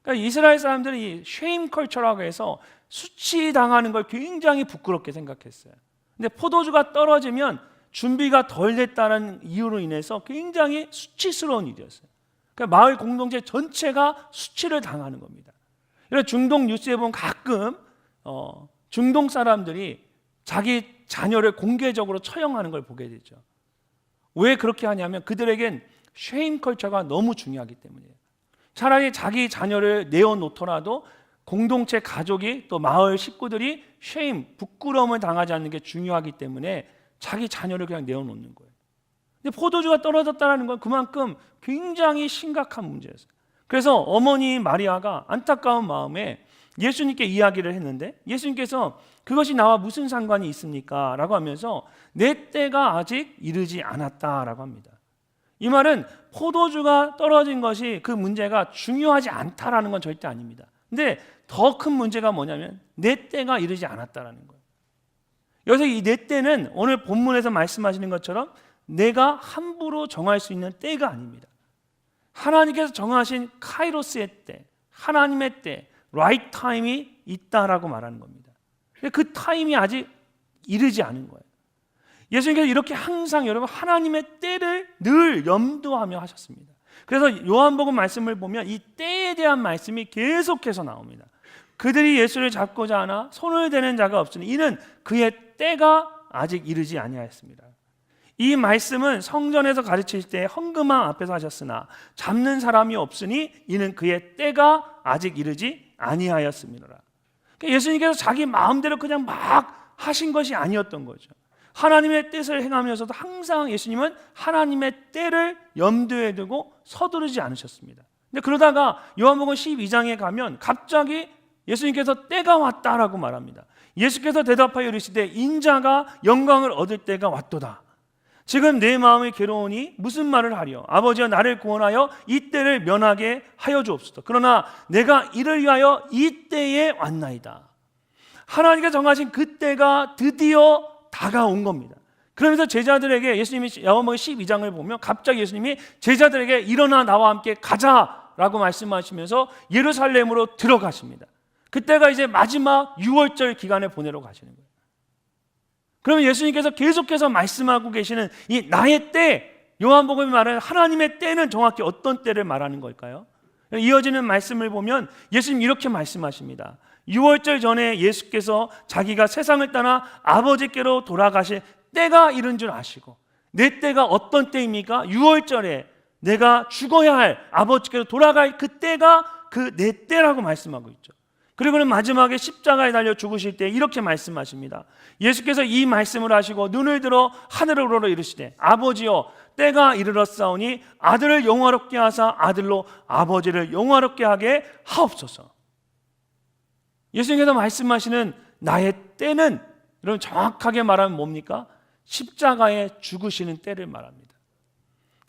그러니까 이스라엘 사람들이 쉐임 컬처라고 해서 수치당하는 걸 굉장히 부끄럽게 생각했어요. 근데 포도주가 떨어지면 준비가 덜 됐다는 이유로 인해서 굉장히 수치스러운 일이었어요. 그러니까 마을 공동체 전체가 수치를 당하는 겁니다. 그래서 중동 뉴스에 보면 가끔 중동 사람들이 자기 자녀를 공개적으로 처형하는 걸 보게 되죠. 왜 그렇게 하냐면 그들에겐 쉐임 컬처가 너무 중요하기 때문이에요. 차라리 자기 자녀를 내어놓더라도 공동체 가족이 또 마을 식구들이 쉐임, 부끄러움을 당하지 않는 게 중요하기 때문에 자기 자녀를 그냥 내어놓는 거예요. 근데 포도주가 떨어졌다는 건 그만큼 굉장히 심각한 문제였어요. 그래서 어머니 마리아가 안타까운 마음에 예수님께 이야기를 했는데 예수님께서 그것이 나와 무슨 상관이 있습니까? 라고 하면서 내 때가 아직 이르지 않았다라고 합니다. 이 말은 포도주가 떨어진 것이 그 문제가 중요하지 않다라는 건 절대 아닙니다. 근데 더 큰 문제가 뭐냐면 내 때가 이르지 않았다라는 거예요. 여기서 이 내 때는 오늘 본문에서 말씀하시는 것처럼 내가 함부로 정할 수 있는 때가 아닙니다. 하나님께서 정하신 카이로스의 때, 하나님의 때, right time이 있다라고 말하는 겁니다. 근데 그 타임이 아직 이르지 않은 거예요. 예수님께서 이렇게 항상 여러분 하나님의 때를 늘 염두하며 하셨습니다. 그래서 요한복음 말씀을 보면 이 때에 대한 말씀이 계속해서 나옵니다. 그들이 예수를 잡고자 하나 손을 대는 자가 없으니 이는 그의 때가 아직 이르지 아니하였습니다. 이 말씀은 성전에서 가르칠 때 헌금함 앞에서 하셨으나 잡는 사람이 없으니 이는 그의 때가 아직 이르지 아니하였습니다. 그러니까 예수님께서 자기 마음대로 그냥 막 하신 것이 아니었던 거죠. 하나님의 뜻을 행하면서도 항상 예수님은 하나님의 때를 염두에 두고 서두르지 않으셨습니다. 근데 그러다가 요한복음 12장에 가면 갑자기 예수님께서 때가 왔다라고 말합니다. 예수께서 대답하여 이르시되 인자가 영광을 얻을 때가 왔도다. 지금 내 마음이 괴로우니 무슨 말을 하리요? 아버지여 나를 구원하여 이 때를 면하게 하여 주옵소서. 그러나 내가 이를 위하여 이 때에 왔나이다. 하나님께서 정하신 그 때가 드디어 다가온 겁니다. 그러면서 제자들에게 예수님이 요한복음 12장을 보면 갑자기 예수님이 제자들에게 일어나 나와 함께 가자라고 말씀하시면서 예루살렘으로 들어가십니다. 그때가 이제 마지막 6월절 기간에 보내러 가시는 거예요. 그러면 예수님께서 계속해서 말씀하고 계시는 이 나의 때, 요한복음이 말하는 하나님의 때는 정확히 어떤 때를 말하는 걸까요? 이어지는 말씀을 보면 예수님 이렇게 말씀하십니다. 6월절 전에 예수께서 자기가 세상을 떠나 아버지께로 돌아가실 때가 이른 줄 아시고 내 때가 어떤 때입니까? 6월절에 내가 죽어야 할 아버지께로 돌아갈 그 때가 그 내 때라고 말씀하고 있죠. 그리고는 마지막에 십자가에 달려 죽으실 때 이렇게 말씀하십니다. 예수께서 이 말씀을 하시고 눈을 들어 하늘을 우러러 이르시되 아버지여 때가 이르렀사오니 아들을 영화롭게 하사 아들로 아버지를 영화롭게 하게 하옵소서. 예수님께서 말씀하시는 나의 때는 여러분 정확하게 말하면 뭡니까? 십자가에 죽으시는 때를 말합니다.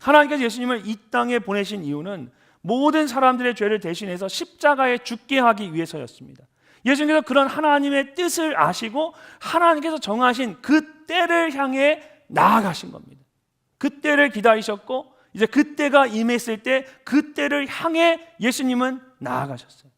하나님께서 예수님을 이 땅에 보내신 이유는 모든 사람들의 죄를 대신해서 십자가에 죽게 하기 위해서였습니다. 예수님께서 그런 하나님의 뜻을 아시고 하나님께서 정하신 그 때를 향해 나아가신 겁니다. 그 때를 기다리셨고 이제 그 때가 임했을 때 그 때를 향해 예수님은 나아가셨어요.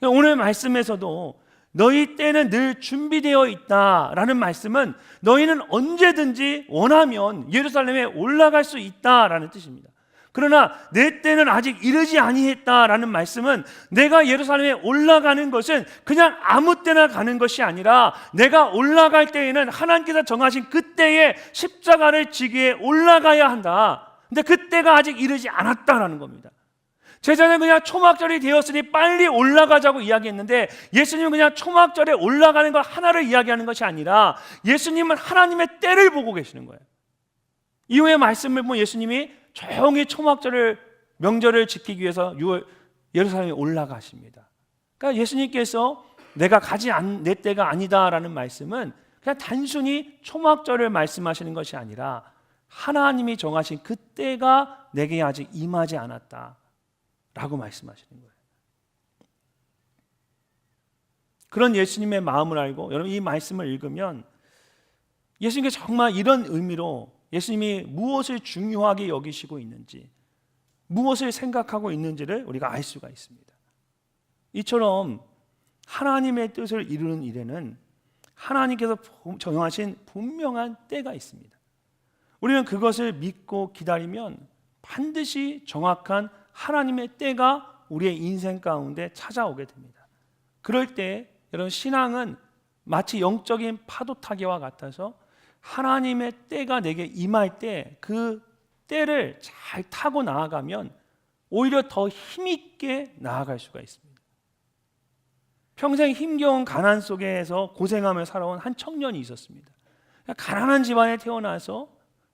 오늘 말씀에서도 너희 때는 늘 준비되어 있다라는 말씀은 너희는 언제든지 원하면 예루살렘에 올라갈 수 있다라는 뜻입니다. 그러나 내 때는 아직 이르지 아니했다라는 말씀은 내가 예루살렘에 올라가는 것은 그냥 아무 때나 가는 것이 아니라 내가 올라갈 때에는 하나님께서 정하신 그 때에 십자가를 지기에 올라가야 한다. 근데 그 때가 아직 이르지 않았다라는 겁니다. 제자는 그냥 초막절이 되었으니 빨리 올라가자고 이야기했는데 예수님은 그냥 초막절에 올라가는 것 하나를 이야기하는 것이 아니라 예수님은 하나님의 때를 보고 계시는 거예요. 이후에 말씀을 보면 예수님이 조용히 초막절을 명절을 지키기 위해서 예루살렘에 올라가십니다. 그러니까 예수님께서 내가 내 때가 아니다라는 말씀은 그냥 단순히 초막절을 말씀하시는 것이 아니라 하나님이 정하신 그 때가 내게 아직 임하지 않았다라고 말씀하시는 거예요. 그런 예수님의 마음을 알고 여러분 이 말씀을 읽으면 예수님께 정말 이런 의미로 예수님이 무엇을 중요하게 여기시고 있는지, 무엇을 생각하고 있는지를 우리가 알 수가 있습니다. 이처럼 하나님의 뜻을 이루는 일에는 하나님께서 정하신 분명한 때가 있습니다. 우리는 그것을 믿고 기다리면 반드시 정확한 하나님의 때가 우리의 인생 가운데 찾아오게 됩니다. 그럴 때 여러분 신앙은 마치 영적인 파도 타기와 같아서 하나님의 때가 내게 임할 때 그 때를 잘 타고 나아가면 오히려 더 힘있게 나아갈 수가 있습니다. 평생 힘겨운 가난 속에서 고생하며 살아온 한 청년이 있었습니다. 가난한 집안에 태어나서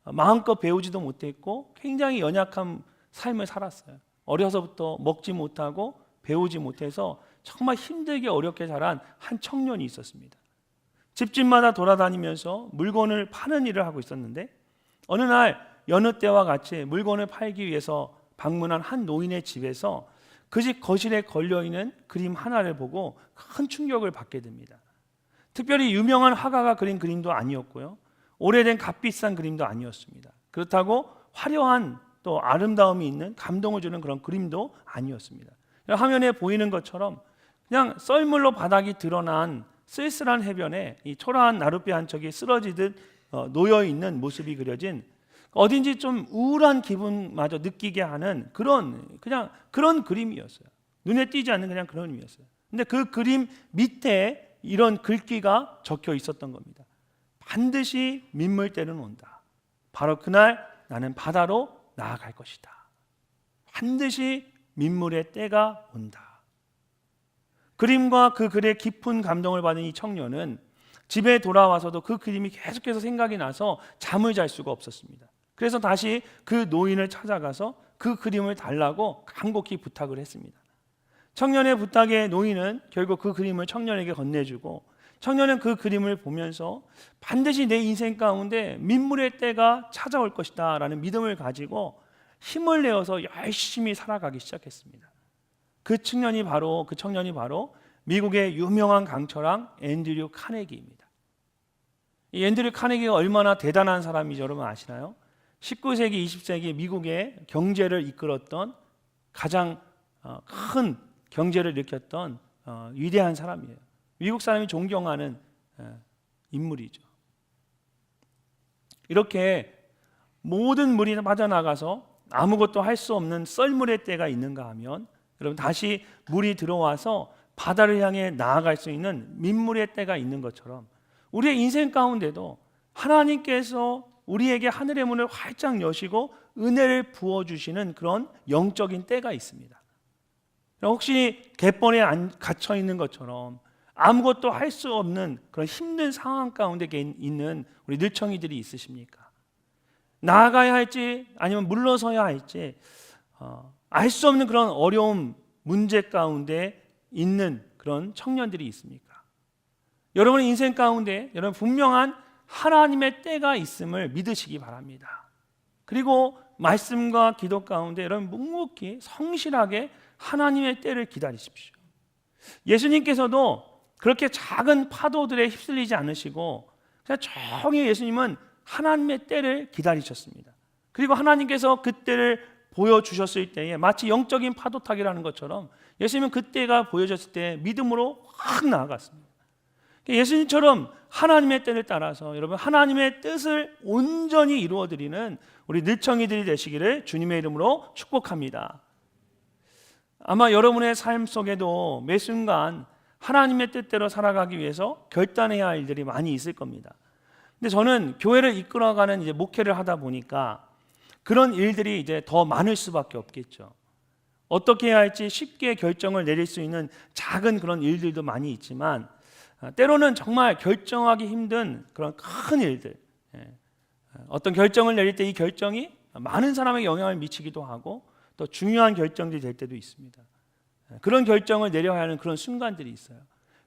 마음껏 배우지도 못했고 굉장히 연약한 삶을 살았어요. 어려서부터 먹지 못하고 배우지 못해서 정말 힘들게 어렵게 자란 한 청년이 있었습니다. 집집마다 돌아다니면서 물건을 파는 일을 하고 있었는데 어느 날 여느 때와 같이 물건을 팔기 위해서 방문한 한 노인의 집에서 그 집 거실에 걸려있는 그림 하나를 보고 큰 충격을 받게 됩니다. 특별히 유명한 화가가 그린 그림도 아니었고요, 오래된 값비싼 그림도 아니었습니다. 그렇다고 화려한 또 아름다움이 있는 감동을 주는 그런 그림도 아니었습니다. 화면에 보이는 것처럼 그냥 썰물로 바닥이 드러난 쓸쓸한 해변에 이 초라한 나룻배 한 척이 쓰러지듯 놓여있는 모습이 그려진 어딘지 좀 우울한 기분마저 느끼게 하는 그냥 그런 그림이었어요. 눈에 띄지 않는 그냥 그런 그림이었어요. 근데 그 그림 밑에 이런 글귀가 적혀 있었던 겁니다. 반드시 민물 때는 온다. 바로 그날 나는 바다로 나아갈 것이다. 반드시 민물의 때가 온다. 그림과 그 글의 깊은 감동을 받은 이 청년은 집에 돌아와서도 그 그림이 계속해서 생각이 나서 잠을 잘 수가 없었습니다. 그래서 다시 그 노인을 찾아가서 그 그림을 달라고 간곡히 부탁을 했습니다. 청년의 부탁에 노인은 결국 그 그림을 청년에게 건네주고 청년은 그 그림을 보면서 반드시 내 인생 가운데 민물의 때가 찾아올 것이다 라는 믿음을 가지고 힘을 내어서 열심히 살아가기 시작했습니다. 그 청년이 바로 미국의 유명한 강철왕 앤드류 카네기입니다. 이 앤드류 카네기가 얼마나 대단한 사람인지 여러분 아시나요? 19세기, 20세기 미국의 경제를 이끌었던 가장 큰 경제를 일으켰던 위대한 사람이에요. 미국 사람이 존경하는 인물이죠. 이렇게 모든 물이 빠져나가서 아무것도 할 수 없는 썰물의 때가 있는가 하면 여러분 다시 물이 들어와서 바다를 향해 나아갈 수 있는 민물의 때가 있는 것처럼 우리의 인생 가운데도 하나님께서 우리에게 하늘의 문을 활짝 여시고 은혜를 부어주시는 그런 영적인 때가 있습니다. 혹시 갯벌에 갇혀 있는 것처럼 아무것도 할 수 없는 그런 힘든 상황 가운데 있는 우리 늘청이들이 있으십니까? 나아가야 할지 아니면 물러서야 할지 알 수 없는 그런 어려움, 문제 가운데 있는 그런 청년들이 있습니까? 여러분의 인생 가운데 여러분 분명한 하나님의 때가 있음을 믿으시기 바랍니다. 그리고 말씀과 기도 가운데 여러분 묵묵히 성실하게 하나님의 때를 기다리십시오. 예수님께서도 그렇게 작은 파도들에 휩쓸리지 않으시고 그냥 조용히 예수님은 하나님의 때를 기다리셨습니다. 그리고 하나님께서 그 때를 보여주셨을 때에 마치 영적인 파도 타기라는 것처럼 예수님은 그 때가 보여졌을 때 믿음으로 확 나아갔습니다. 예수님처럼 하나님의 때를 따라서 여러분 하나님의 뜻을 온전히 이루어드리는 우리 늘청이들이 되시기를 주님의 이름으로 축복합니다. 아마 여러분의 삶 속에도 매 순간 하나님의 뜻대로 살아가기 위해서 결단해야 할 일들이 많이 있을 겁니다. 근데 저는 교회를 이끌어가는 이제 목회를 하다 보니까 그런 일들이 이제 더 많을 수밖에 없겠죠. 어떻게 해야 할지 쉽게 결정을 내릴 수 있는 작은 그런 일들도 많이 있지만 때로는 정말 결정하기 힘든 그런 큰 일들, 어떤 결정을 내릴 때 이 결정이 많은 사람에게 영향을 미치기도 하고 또 중요한 결정들이 될 때도 있습니다. 그런 결정을 내려야 하는 그런 순간들이 있어요.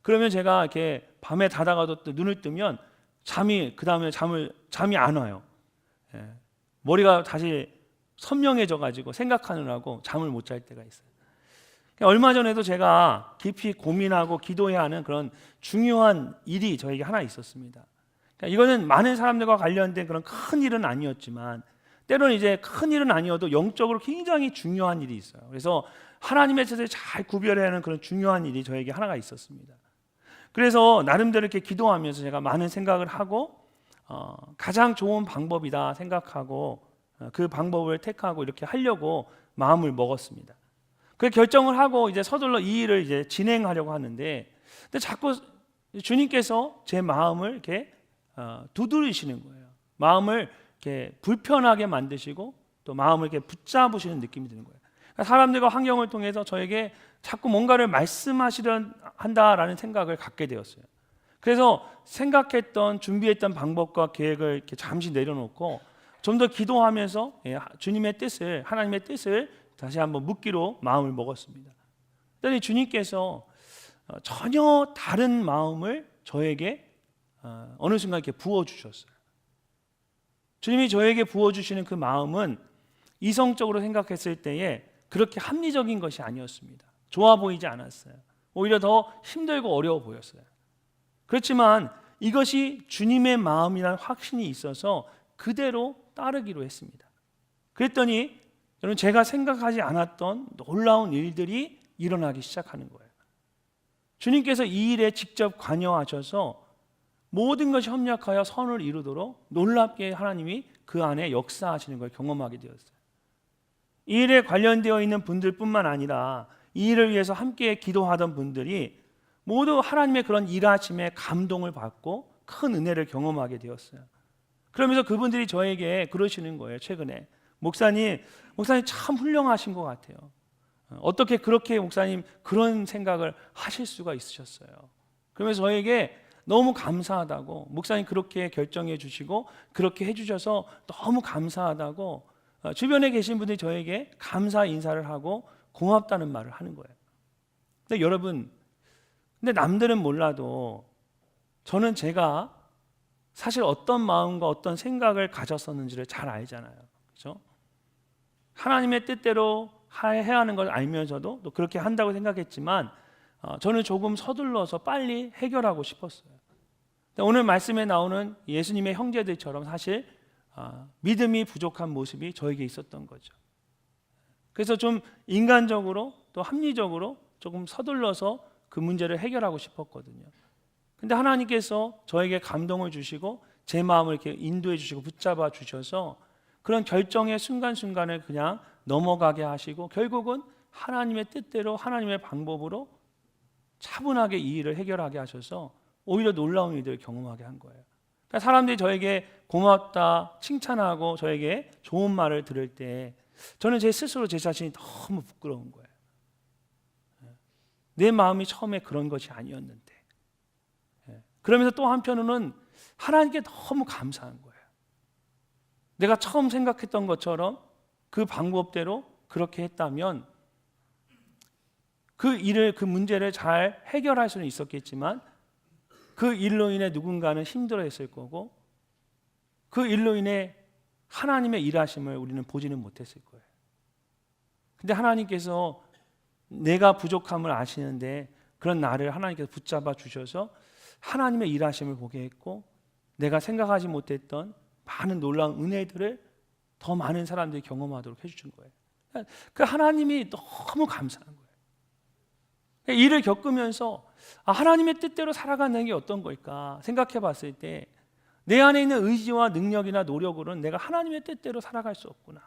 그러면 제가 이렇게 밤에 자다가도 또 눈을 뜨면 잠이 안 와요. 머리가 다시 선명해져 가지고 생각하느라고 잠을 못 잘 때가 있어요. 얼마 전에도 제가 깊이 고민하고 기도해야 하는 그런 중요한 일이 저에게 하나 있었습니다. 이거는 많은 사람들과 관련된 그런 큰 일은 아니었지만 때로는 이제 큰 일은 아니어도 영적으로 굉장히 중요한 일이 있어요. 그래서 하나님의 뜻을 잘 구별해야 하는 그런 중요한 일이 저에게 하나가 있었습니다. 그래서 나름대로 이렇게 기도하면서 제가 많은 생각을 하고 가장 좋은 방법이다 생각하고 그 방법을 택하고 이렇게 하려고 마음을 먹었습니다. 그 결정을 하고 이제 서둘러 이 일을 이제 진행하려고 하는데, 근데 자꾸 주님께서 제 마음을 이렇게 두드리시는 거예요. 마음을 이렇게 불편하게 만드시고 또 마음을 이렇게 붙잡으시는 느낌이 드는 거예요. 그러니까 사람들과 환경을 통해서 저에게 자꾸 뭔가를 말씀하시려 한다라는 생각을 갖게 되었어요. 그래서 생각했던 준비했던 방법과 계획을 이렇게 잠시 내려놓고 좀 더 기도하면서 주님의 뜻을, 하나님의 뜻을 다시 한번 묻기로 마음을 먹었습니다. 그랬더니 주님께서 전혀 다른 마음을 저에게 어느 순간 이렇게 부어주셨어요. 주님이 저에게 부어주시는 그 마음은 이성적으로 생각했을 때에 그렇게 합리적인 것이 아니었습니다. 좋아 보이지 않았어요. 오히려 더 힘들고 어려워 보였어요. 그렇지만 이것이 주님의 마음이라는 확신이 있어서 그대로 따르기로 했습니다. 그랬더니 저는 제가 생각하지 않았던 놀라운 일들이 일어나기 시작하는 거예요. 주님께서 이 일에 직접 관여하셔서 모든 것이 협력하여 선을 이루도록 놀랍게 하나님이 그 안에 역사하시는 걸 경험하게 되었어요. 이 일에 관련되어 있는 분들뿐만 아니라 이 일을 위해서 함께 기도하던 분들이 모두 하나님의 그런 일하심에 감동을 받고 큰 은혜를 경험하게 되었어요. 그러면서 그분들이 저에게 그러시는 거예요. 최근에 목사님 참 훌륭하신 것 같아요. 어떻게 그렇게 목사님 그런 생각을 하실 수가 있으셨어요. 그러면서 저에게 너무 감사하다고, 목사님 그렇게 결정해 주시고 그렇게 해주셔서 너무 감사하다고 주변에 계신 분들이 저에게 감사 인사를 하고 고맙다는 말을 하는 거예요. 근데 여러분, 근데 남들은 몰라도 저는 제가 사실 어떤 마음과 어떤 생각을 가졌었는지를 잘 알잖아요. 그렇죠? 하나님의 뜻대로 해야 하는 걸 알면서도 또 그렇게 한다고 생각했지만 저는 조금 서둘러서 빨리 해결하고 싶었어요. 오늘 말씀에 나오는 예수님의 형제들처럼 사실 믿음이 부족한 모습이 저에게 있었던 거죠. 그래서 좀 인간적으로 또 합리적으로 조금 서둘러서 그 문제를 해결하고 싶었거든요. 근데 하나님께서 저에게 감동을 주시고 제 마음을 이렇게 인도해 주시고 붙잡아 주셔서 그런 결정의 순간순간을 그냥 넘어가게 하시고 결국은 하나님의 뜻대로 하나님의 방법으로 차분하게 이 일을 해결하게 하셔서 오히려 놀라운 일들을 경험하게 한 거예요. 그러니까 사람들이 저에게 고맙다, 칭찬하고 저에게 좋은 말을 들을 때 저는 제 스스로 제 자신이 너무 부끄러운 거예요. 내 마음이 처음에 그런 것이 아니었는데. 그러면서 또 한편으로는 하나님께 너무 감사한 거예요. 내가 처음 생각했던 것처럼 그 방법대로 그렇게 했다면 그 일을, 그 문제를 잘 해결할 수는 있었겠지만 그 일로 인해 누군가는 힘들어했을 거고 그 일로 인해 하나님의 일하심을 우리는 보지는 못했을 거예요. 근데 하나님께서 내가 부족함을 아시는데 그런 나를 하나님께서 붙잡아 주셔서 하나님의 일하심을 보게 했고 내가 생각하지 못했던 많은 놀라운 은혜들을 더 많은 사람들이 경험하도록 해주신 거예요. 그 하나님이 너무 감사한 거예요. 일을 겪으면서 하나님의 뜻대로 살아가는 게 어떤 걸까 생각해 봤을 때 내 안에 있는 의지와 능력이나 노력으로는 내가 하나님의 뜻대로 살아갈 수 없구나.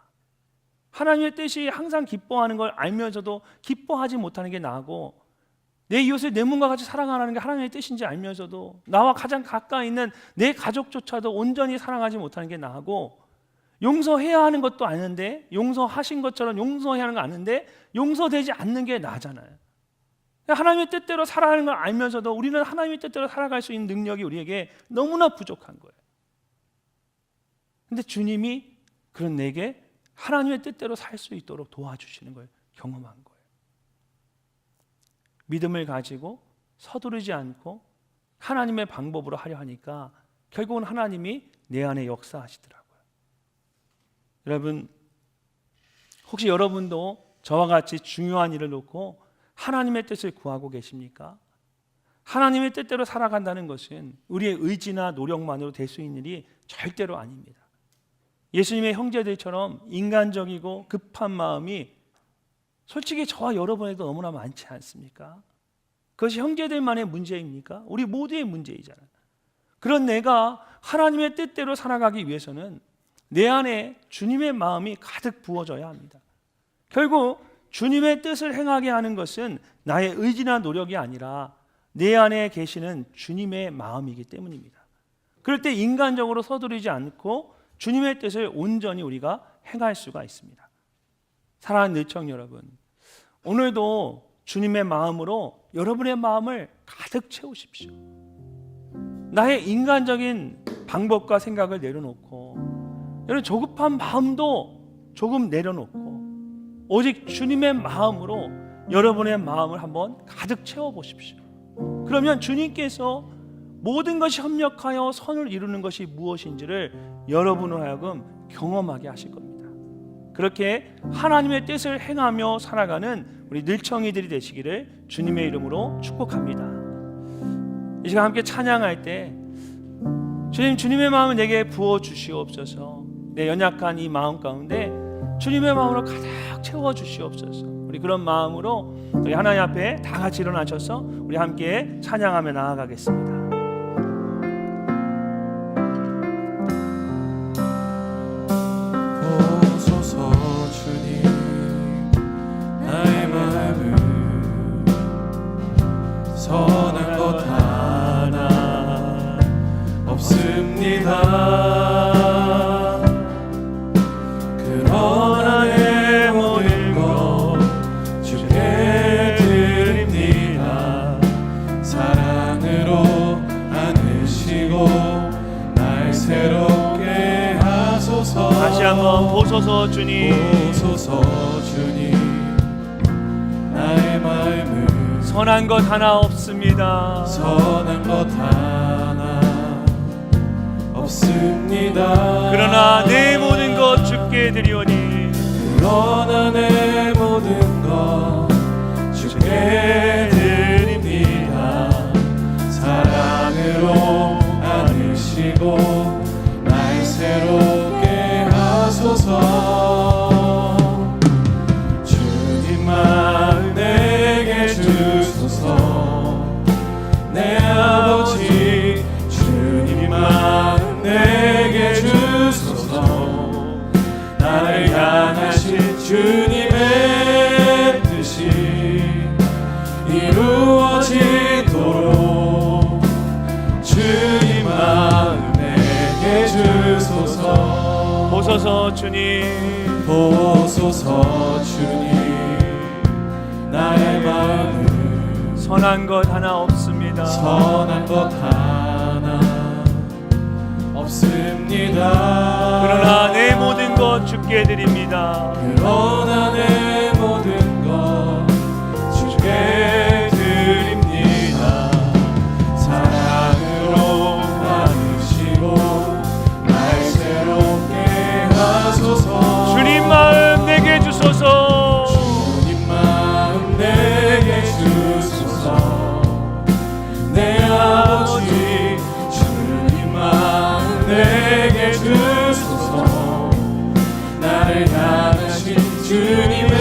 하나님의 뜻이 항상 기뻐하는 걸 알면서도 기뻐하지 못하는 게 나고 내 이웃을 내 몸과 같이 사랑하는 게 하나님의 뜻인지 알면서도 나와 가장 가까이 있는 내 가족조차도 온전히 사랑하지 못하는 게 나고 용서해야 하는 것도 아는데 용서하신 것처럼 용서해야 하는 거 아는데 용서되지 않는 게 나잖아요. 하나님의 뜻대로 살아가는 걸 알면서도 우리는 하나님의 뜻대로 살아갈 수 있는 능력이 우리에게 너무나 부족한 거예요. 근데 주님이 그런 내게 하나님의 뜻대로 살 수 있도록 도와주시는 걸 경험한 거예요. 믿음을 가지고 서두르지 않고 하나님의 방법으로 하려 하니까 결국은 하나님이 내 안에 역사하시더라고요. 여러분, 혹시 여러분도 저와 같이 중요한 일을 놓고 하나님의 뜻을 구하고 계십니까? 하나님의 뜻대로 살아간다는 것은 우리의 의지나 노력만으로 될 수 있는 일이 절대로 아닙니다. 예수님의 형제들처럼 인간적이고 급한 마음이 솔직히 저와 여러분에도 너무나 많지 않습니까? 그것이 형제들만의 문제입니까? 우리 모두의 문제이잖아요. 그런 내가 하나님의 뜻대로 살아가기 위해서는 내 안에 주님의 마음이 가득 부어져야 합니다. 결국 주님의 뜻을 행하게 하는 것은 나의 의지나 노력이 아니라 내 안에 계시는 주님의 마음이기 때문입니다. 그럴 때 인간적으로 서두르지 않고 주님의 뜻을 온전히 우리가 행할 수가 있습니다. 사랑하는 늘청 여러분, 오늘도 주님의 마음으로 여러분의 마음을 가득 채우십시오. 나의 인간적인 방법과 생각을 내려놓고, 여러분 조급한 마음도 조금 내려놓고 오직 주님의 마음으로 여러분의 마음을 한번 가득 채워보십시오. 그러면 주님께서 모든 것이 협력하여 선을 이루는 것이 무엇인지를 여러분으로 하여금 경험하게 하실 겁니다. 그렇게 하나님의 뜻을 행하며 살아가는 우리 늘청이들이 되시기를 주님의 이름으로 축복합니다. 이 시간 함께 찬양할 때 주님, 주님의 마음을 내게 부어주시옵소서. 내 연약한 이 마음 가운데 주님의 마음으로 가득 채워주시옵소서. 우리 그런 마음으로 우리 하나님 앞에 다 같이 일어나셔서 우리 함께 찬양하며 나아가겠습니다. 오소서 주님, 나의 마음을 선한 것 하나 없습니다. 그러나 내 모든 것 주께 드립니다. 사랑으로 안으시고 날 새롭게 하소서. 다시 한번 보소서 주님, 보소서 주님, 나의 마음을 선한 것 하나 없습니다. 선한 것 하나 없습니다. 그러나 내 모든 것 주께 드리오니, 그러나 내 모든 것 주께 드립니다. 사랑으로 안으시고 날 새롭게 하소서. 주님 마음 내게 주소서. 내 아버지 주님 마음 내게 주소서. 나를 향하신 주님의 뜻이 이루어지도록 주님 마음 내게 주소서. 보소서 주님, 보소서 주님, 나의 마음을 선한 것 하나 없습니다. 선한 것 하나 없습니다. 그러나 내 모든 것 주께 드립니다. 그러나 내 모든 것 주께 드립니다. 사랑으로 안으시고 날 새롭게 하소서. 주님 마음 내게 주소서. 주님 마음 내게 주소서. 내 아버지 주님 마음 내게 주소서. 나를 향하신 주님의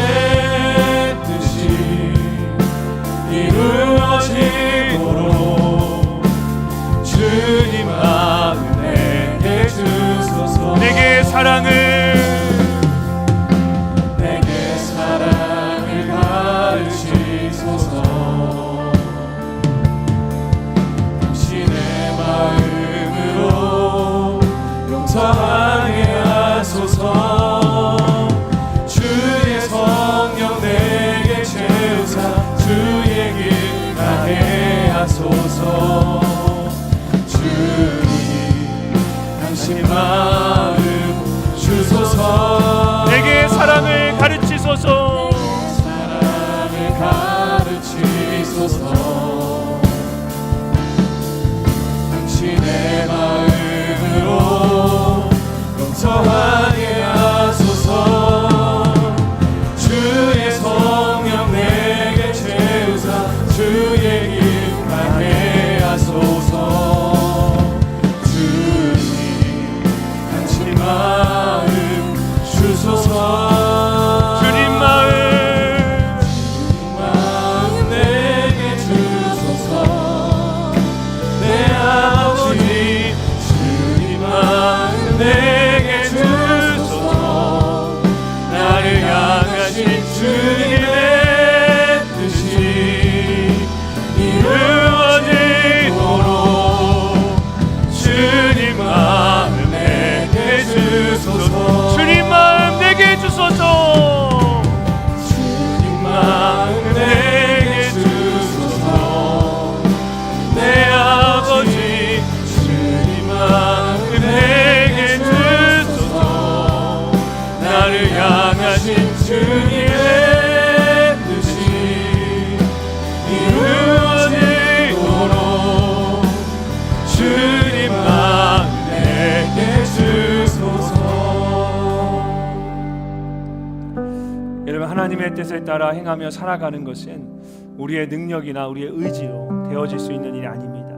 주님의 뜻에 따라 행하며 살아가는 것은 우리의 능력이나 우리의 의지로 되어질 수 있는 일이 아닙니다.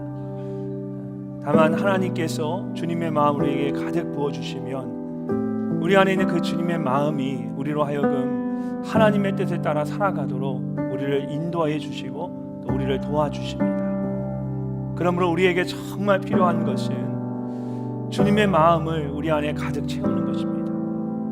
다만 하나님께서 주님의 마음을 우리에게 가득 부어주시면 우리 안에 있는 그 주님의 마음이 우리로 하여금 하나님의 뜻에 따라 살아가도록 우리를 인도하여 주시고 또 우리를 도와주십니다. 그러므로 우리에게 정말 필요한 것은 주님의 마음을 우리 안에 가득 채우는 것입니다.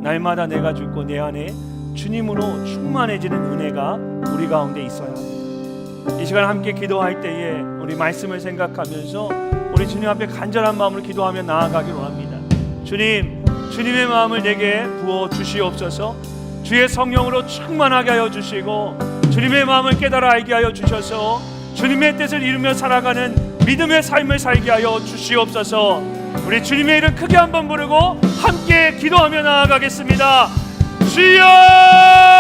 날마다 내가 죽고 내 안에 주님으로 충만해지는 은혜가 우리 가운데 있어야 합니다. 이 시간 함께 기도할 때에 우리 말씀을 생각하면서 우리 주님 앞에 간절한 마음으로 기도하며 나아가길 원합니다. 주님, 주님의 마음을 내게 부어 주시옵소서. 주의 성령으로 충만하게 하여 주시고 주님의 마음을 깨달아 알게 하여 주셔서 주님의 뜻을 이루며 살아가는 믿음의 삶을 살게 하여 주시옵소서. 우리 주님의 이름 크게 한번 부르고 함께 기도하며 나아가겠습니다. 주여!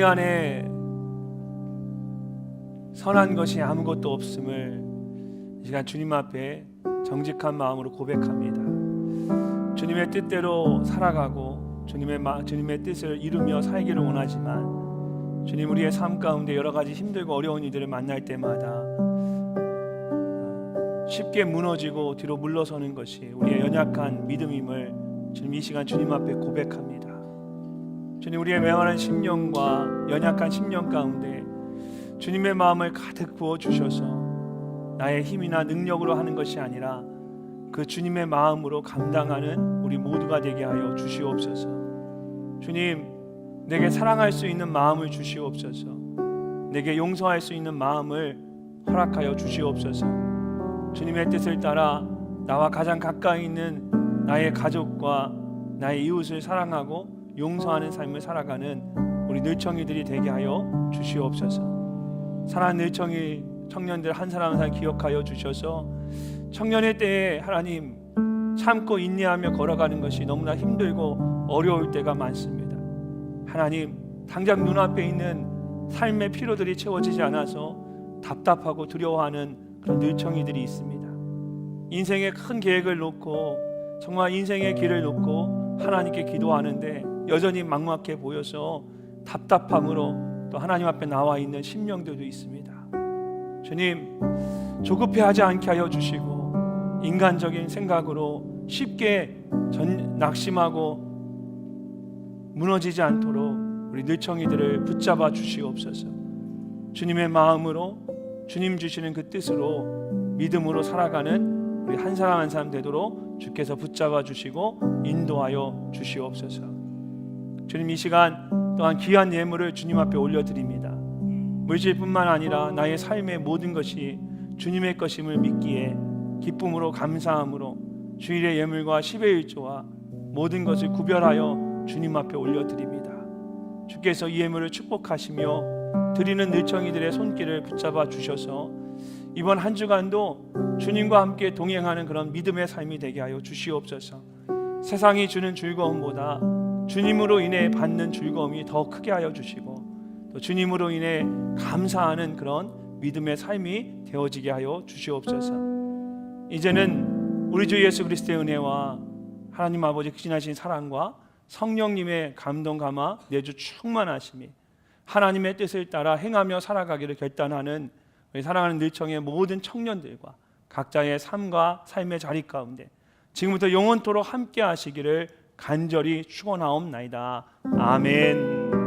우리 안에 선한 것이 아무것도 없음을 이 시간 주님 앞에 정직한 마음으로 고백합니다. 주님의 뜻대로 살아가고 주님의 뜻을 이루며 살기를 원하지만 주님, 우리의 삶 가운데 여러 가지 힘들고 어려운 이들을 만날 때마다 쉽게 무너지고 뒤로 물러서는 것이 우리의 연약한 믿음임을 주님 이 시간 주님 앞에 고백합니다. 주님, 우리의 메마른 심령과 연약한 심령 가운데 주님의 마음을 가득 부어 주셔서 나의 힘이나 능력으로 하는 것이 아니라 그 주님의 마음으로 감당하는 우리 모두가 되게 하여 주시옵소서. 주님, 내게 사랑할 수 있는 마음을 주시옵소서. 내게 용서할 수 있는 마음을 허락하여 주시옵소서. 주님의 뜻을 따라 나와 가장 가까이 있는 나의 가족과 나의 이웃을 사랑하고 용서하는 삶을 살아가는 우리 늘청이들이 되게 하여 주시옵소서. 사랑하는 늘청이 청년들 한 사람 한 사람 기억하여 주셔서 청년의 때에 하나님 참고 인내하며 걸어가는 것이 너무나 힘들고 어려울 때가 많습니다. 하나님, 당장 눈앞에 있는 삶의 피로들이 채워지지 않아서 답답하고 두려워하는 그런 늘청이들이 있습니다. 인생의 큰 계획을 놓고 정말 인생의 길을 놓고 하나님께 기도하는데 여전히 막막해 보여서 답답함으로 또 하나님 앞에 나와 있는 심령들도 있습니다. 주님, 조급해하지 않게 하여 주시고 인간적인 생각으로 쉽게 낙심하고 무너지지 않도록 우리 늘청이들을 붙잡아 주시옵소서. 주님의 마음으로 주님 주시는 그 뜻으로 믿음으로 살아가는 우리 한 사람 한 사람 되도록 주께서 붙잡아 주시고 인도하여 주시옵소서. 주님, 이 시간 또한 귀한 예물을 주님 앞에 올려드립니다. 물질뿐만 아니라 나의 삶의 모든 것이 주님의 것임을 믿기에 기쁨으로 감사함으로 주일의 예물과 10의 1조와 모든 것을 구별하여 주님 앞에 올려드립니다. 주께서 이 예물을 축복하시며 드리는 늘청이들의 손길을 붙잡아 주셔서 이번 한 주간도 주님과 함께 동행하는 그런 믿음의 삶이 되게 하여 주시옵소서. 세상이 주는 즐거움보다 주님으로 인해 받는 즐거움이 더 크게 하여 주시고 또 주님으로 인해 감사하는 그런 믿음의 삶이 되어지게 하여 주시옵소서. 이제는 우리 주 예수 그리스도의 은혜와 하나님 아버지 크신하신 사랑과 성령님의 감동 감화 내주 충만하심이 하나님의 뜻을 따라 행하며 살아가기를 결단하는 우리 사랑하는 늘청의 모든 청년들과 각자의 삶과 삶의 자리 가운데 지금부터 영원토록 함께 하시기를 간절히 축원하옵나이다. 아멘.